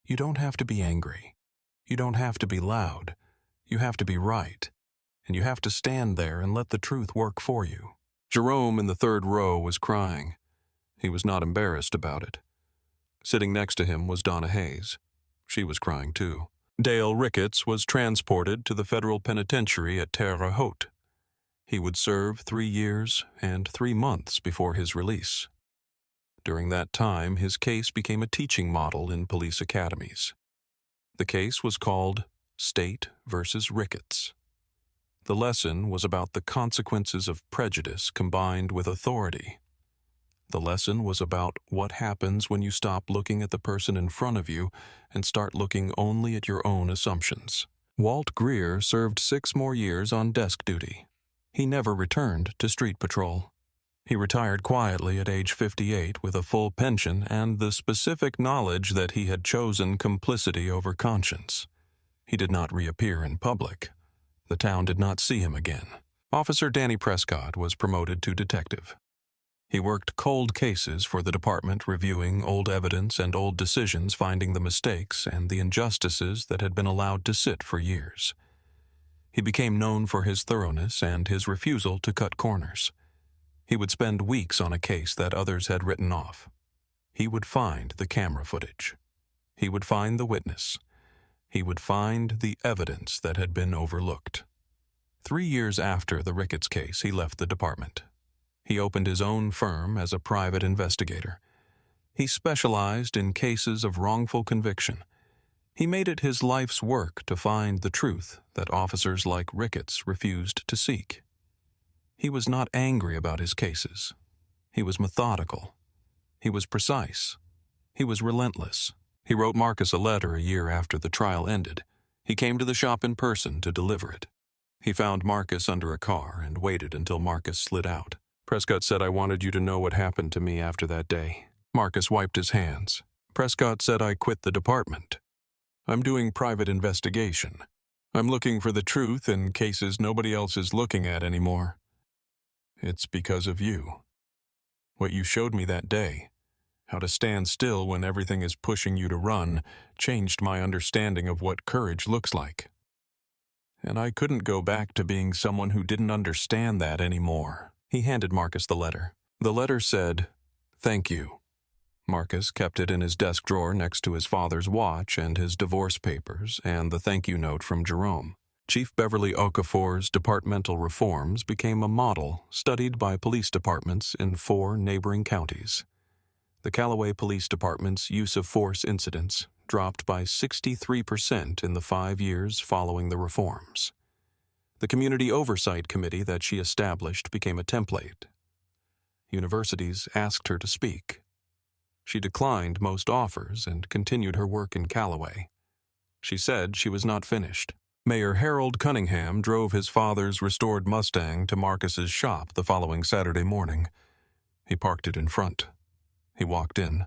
you don't have to be angry. You don't have to be loud. You have to be right, and you have to stand there and let the truth work for you." Jerome in the 3rd row was crying. He was not embarrassed about it. Sitting next to him was Donna Hayes. She was crying too. Dale Ricketts was transported to the federal penitentiary at Terre Haute. He would serve 3 years and 3 months before his release. During that time, his case became a teaching model in police academies. The case was called State versus Ricketts. The lesson was about the consequences of prejudice combined with authority. The lesson was about what happens when you stop looking at the person in front of you and start looking only at your own assumptions. Walt Greer served 6 more years on desk duty. He never returned to street patrol. He retired quietly at age 58 with a full pension and the specific knowledge that he had chosen complicity over conscience. He did not reappear in public. The town did not see him again. Officer Danny Prescott was promoted to detective. He worked cold cases for the department, reviewing old evidence and old decisions, finding the mistakes and the injustices that had been allowed to sit for years. He became known for his thoroughness and his refusal to cut corners. He would spend weeks on a case that others had written off. He would find the camera footage. He would find the witness. He would find the evidence that had been overlooked. 3 years after the Ricketts case, he left the department. He opened his own firm as a private investigator. He specialized in cases of wrongful conviction. He made it his life's work to find the truth that officers like Ricketts refused to seek. He was not angry about his cases. He was methodical. He was precise. He was relentless. He wrote Marcus a letter a year after the trial ended. He came to the shop in person to deliver it. He found Marcus under a car and waited until Marcus slid out. Prescott said, "I wanted you to know what happened to me after that day." Marcus wiped his hands. Prescott said, "I quit the department. I'm doing private investigation. I'm looking for the truth in cases nobody else is looking at anymore. It's because of you. What you showed me that day, how to stand still when everything is pushing you to run, changed my understanding of what courage looks like. And I couldn't go back to being someone who didn't understand that anymore." He handed Marcus the letter. The letter said, "Thank you." Marcus kept it in his desk drawer next to his father's watch and his divorce papers and the thank you note from Jerome. Chief Beverly Okafor's departmental reforms became a model studied by police departments in 4 neighboring counties. The Calloway Police Department's use of force incidents dropped by 63% in the 5 years following the reforms. The Community Oversight Committee that she established became a template. Universities asked her to speak. She declined most offers and continued her work in Calloway. She said she was not finished. Mayor Harold Cunningham drove his father's restored Mustang to Marcus's shop the following Saturday morning. He parked it in front. He walked in.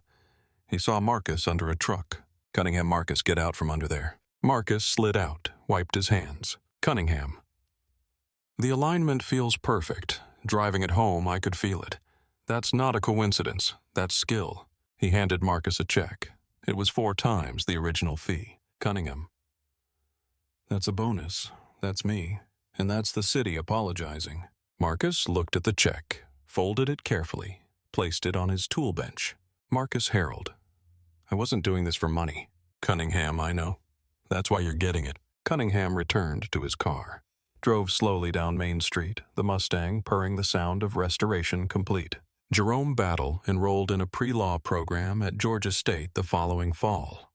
He saw Marcus under a truck. "Cunningham, Marcus, get out from under there." Marcus slid out, wiped his hands. "Cunningham." "The alignment feels perfect. Driving it home, I could feel it. That's not a coincidence. That's skill." He handed Marcus a check. It was 4 times the original fee. "Cunningham." "That's a bonus. That's me. And that's the city apologizing." Marcus looked at the check, folded it carefully, placed it on his tool bench. "Marcus Harold. I wasn't doing this for money." "Cunningham, I know. That's why you're getting it." Cunningham returned to his car, drove slowly down Main Street, the Mustang purring the sound of restoration complete. Jerome Battle enrolled in a pre-law program at Georgia State the following fall.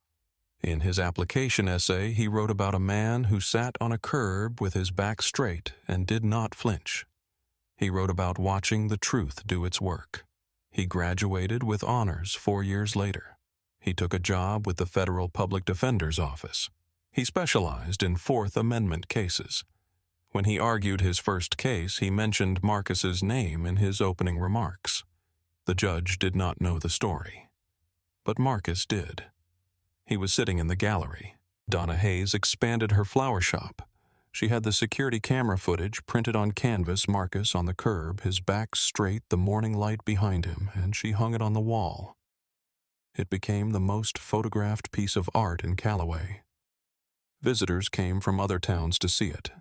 In his application essay, he wrote about a man who sat on a curb with his back straight and did not flinch. He wrote about watching the truth do its work. He graduated with honors 4 years later. He took a job with the Federal Public Defender's Office. He specialized in Fourth Amendment cases. When he argued his first case, he mentioned Marcus's name in his opening remarks. The judge did not know the story, but Marcus did. He was sitting in the gallery. Donna Hayes expanded her flower shop. She had the security camera footage printed on canvas, Marcus on the curb, his back straight, the morning light behind him, and she hung it on the wall. It became the most photographed piece of art in Calloway. Visitors came from other towns to see it.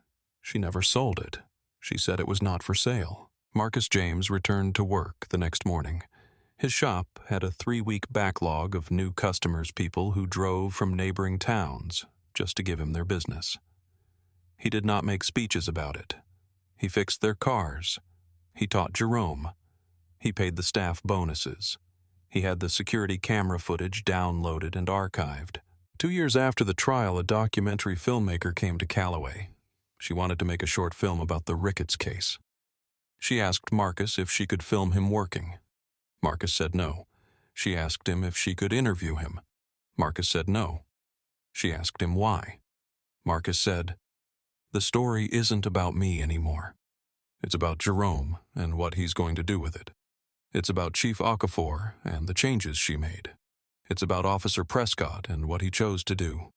She never sold it. She said it was not for sale. Marcus James returned to work the next morning. His shop had a 3-week backlog of new customers, people who drove from neighboring towns just to give him their business. He did not make speeches about it. He fixed their cars. He taught Jerome. He paid the staff bonuses. He had the security camera footage downloaded and archived. 2 years after the trial, a documentary filmmaker came to Calloway. She wanted to make a short film about the Ricketts case. She asked Marcus if she could film him working. Marcus said no. She asked him if she could interview him. Marcus said no. She asked him why. Marcus said, "The story isn't about me anymore. It's about Jerome and what he's going to do with it. It's about Chief Okafor and the changes she made. It's about Officer Prescott and what he chose to do.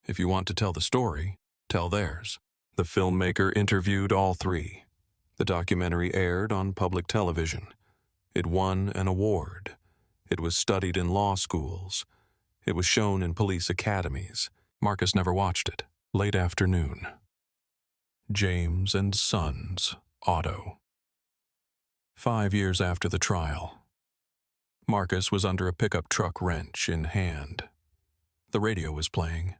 If you want to tell the story, tell theirs." The filmmaker interviewed all three. The documentary aired on public television. It won an award. It was studied in law schools. It was shown in police academies. Marcus never watched it. Late afternoon. James and Sons Auto. 5 years after the trial. Marcus was under a pickup truck, wrench in hand. The radio was playing.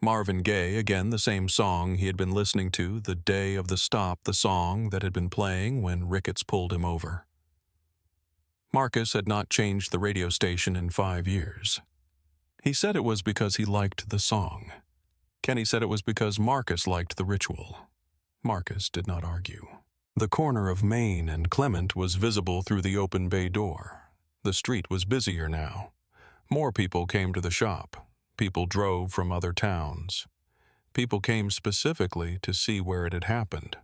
Marvin Gaye, again the same song he had been listening to the day of the stop, the song that had been playing when Ricketts pulled him over. Marcus had not changed the radio station in 5 years. He said it was because he liked the song. Kenny said it was because Marcus liked the ritual. Marcus did not argue. The corner of Main and Clement was visible through the open bay door. The street was busier now. More people came to the shop. People drove from other towns. People came specifically to see where it had happened.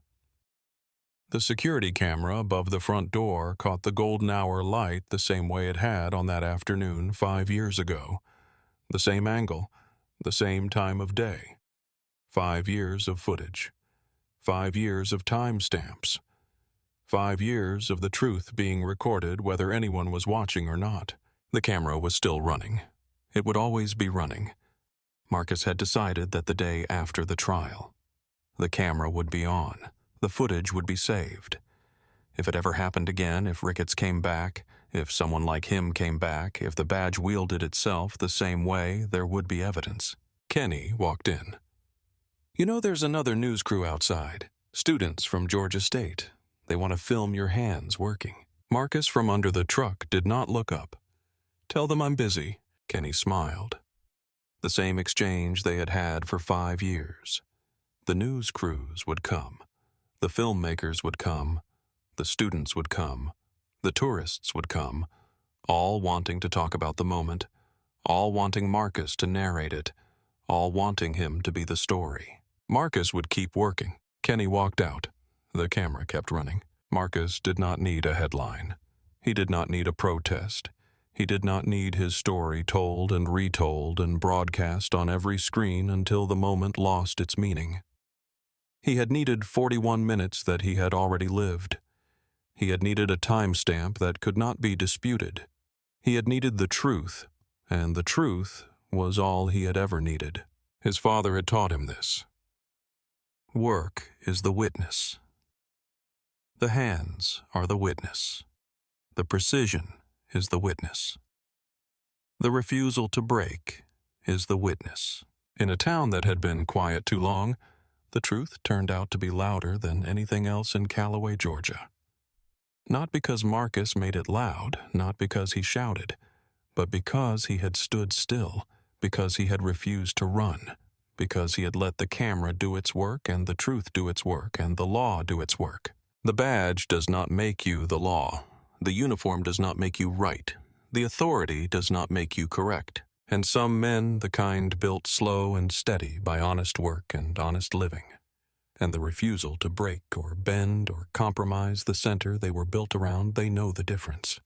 The security camera above the front door caught the golden hour light the same way it had on that afternoon 5 years ago. The same angle, the same time of day. 5 years of footage. 5 years of timestamps. 5 years of the truth being recorded whether anyone was watching or not. The camera was still running. It would always be running. Marcus had decided that the day after the trial, the camera would be on. The footage would be saved. If it ever happened again, if Ricketts came back, if someone like him came back, if the badge wielded itself the same way, there would be evidence. Kenny walked in. "You know, there's another news crew outside. Students from Georgia State. They want to film your hands working." Marcus from under the truck did not look up. "Tell them I'm busy." Kenny smiled. The same exchange they had had for 5 years. The news crews would come. The filmmakers would come. The students would come. The tourists would come, all wanting to talk about the moment, all wanting Marcus to narrate it, all wanting him to be the story. Marcus would keep working. Kenny walked out. The camera kept running. Marcus did not need a headline. He did not need a protest. He did not need his story told and retold and broadcast on every screen until the moment lost its meaning. He had needed 41 minutes that he had already lived. He had needed a timestamp that could not be disputed. He had needed the truth, and the truth was all he had ever needed. His father had taught him this. Work is the witness. The hands are the witness. The precision is the witness. The refusal to break is the witness. In a town that had been quiet too long, the truth turned out to be louder than anything else in Calloway, Georgia. Not because Marcus made it loud, not because he shouted, but because he had stood still, because he had refused to run, because he had let the camera do its work and the truth do its work and the law do its work. The badge does not make you the law. The uniform does not make you right. The authority does not make you correct. And some men, the kind built slow and steady by honest work and honest living, and the refusal to break or bend or compromise the center they were built around, they know the difference.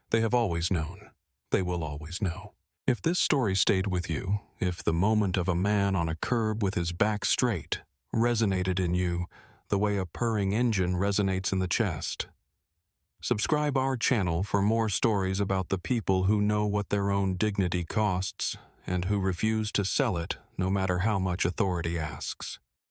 They have always known. They will always know. If this story stayed with you, if the moment of a man on a curb with his back straight resonated in you the way a purring engine resonates in the chest, subscribe our channel for more stories about the people who know what their own dignity costs and who refuse to sell it no matter how much authority asks.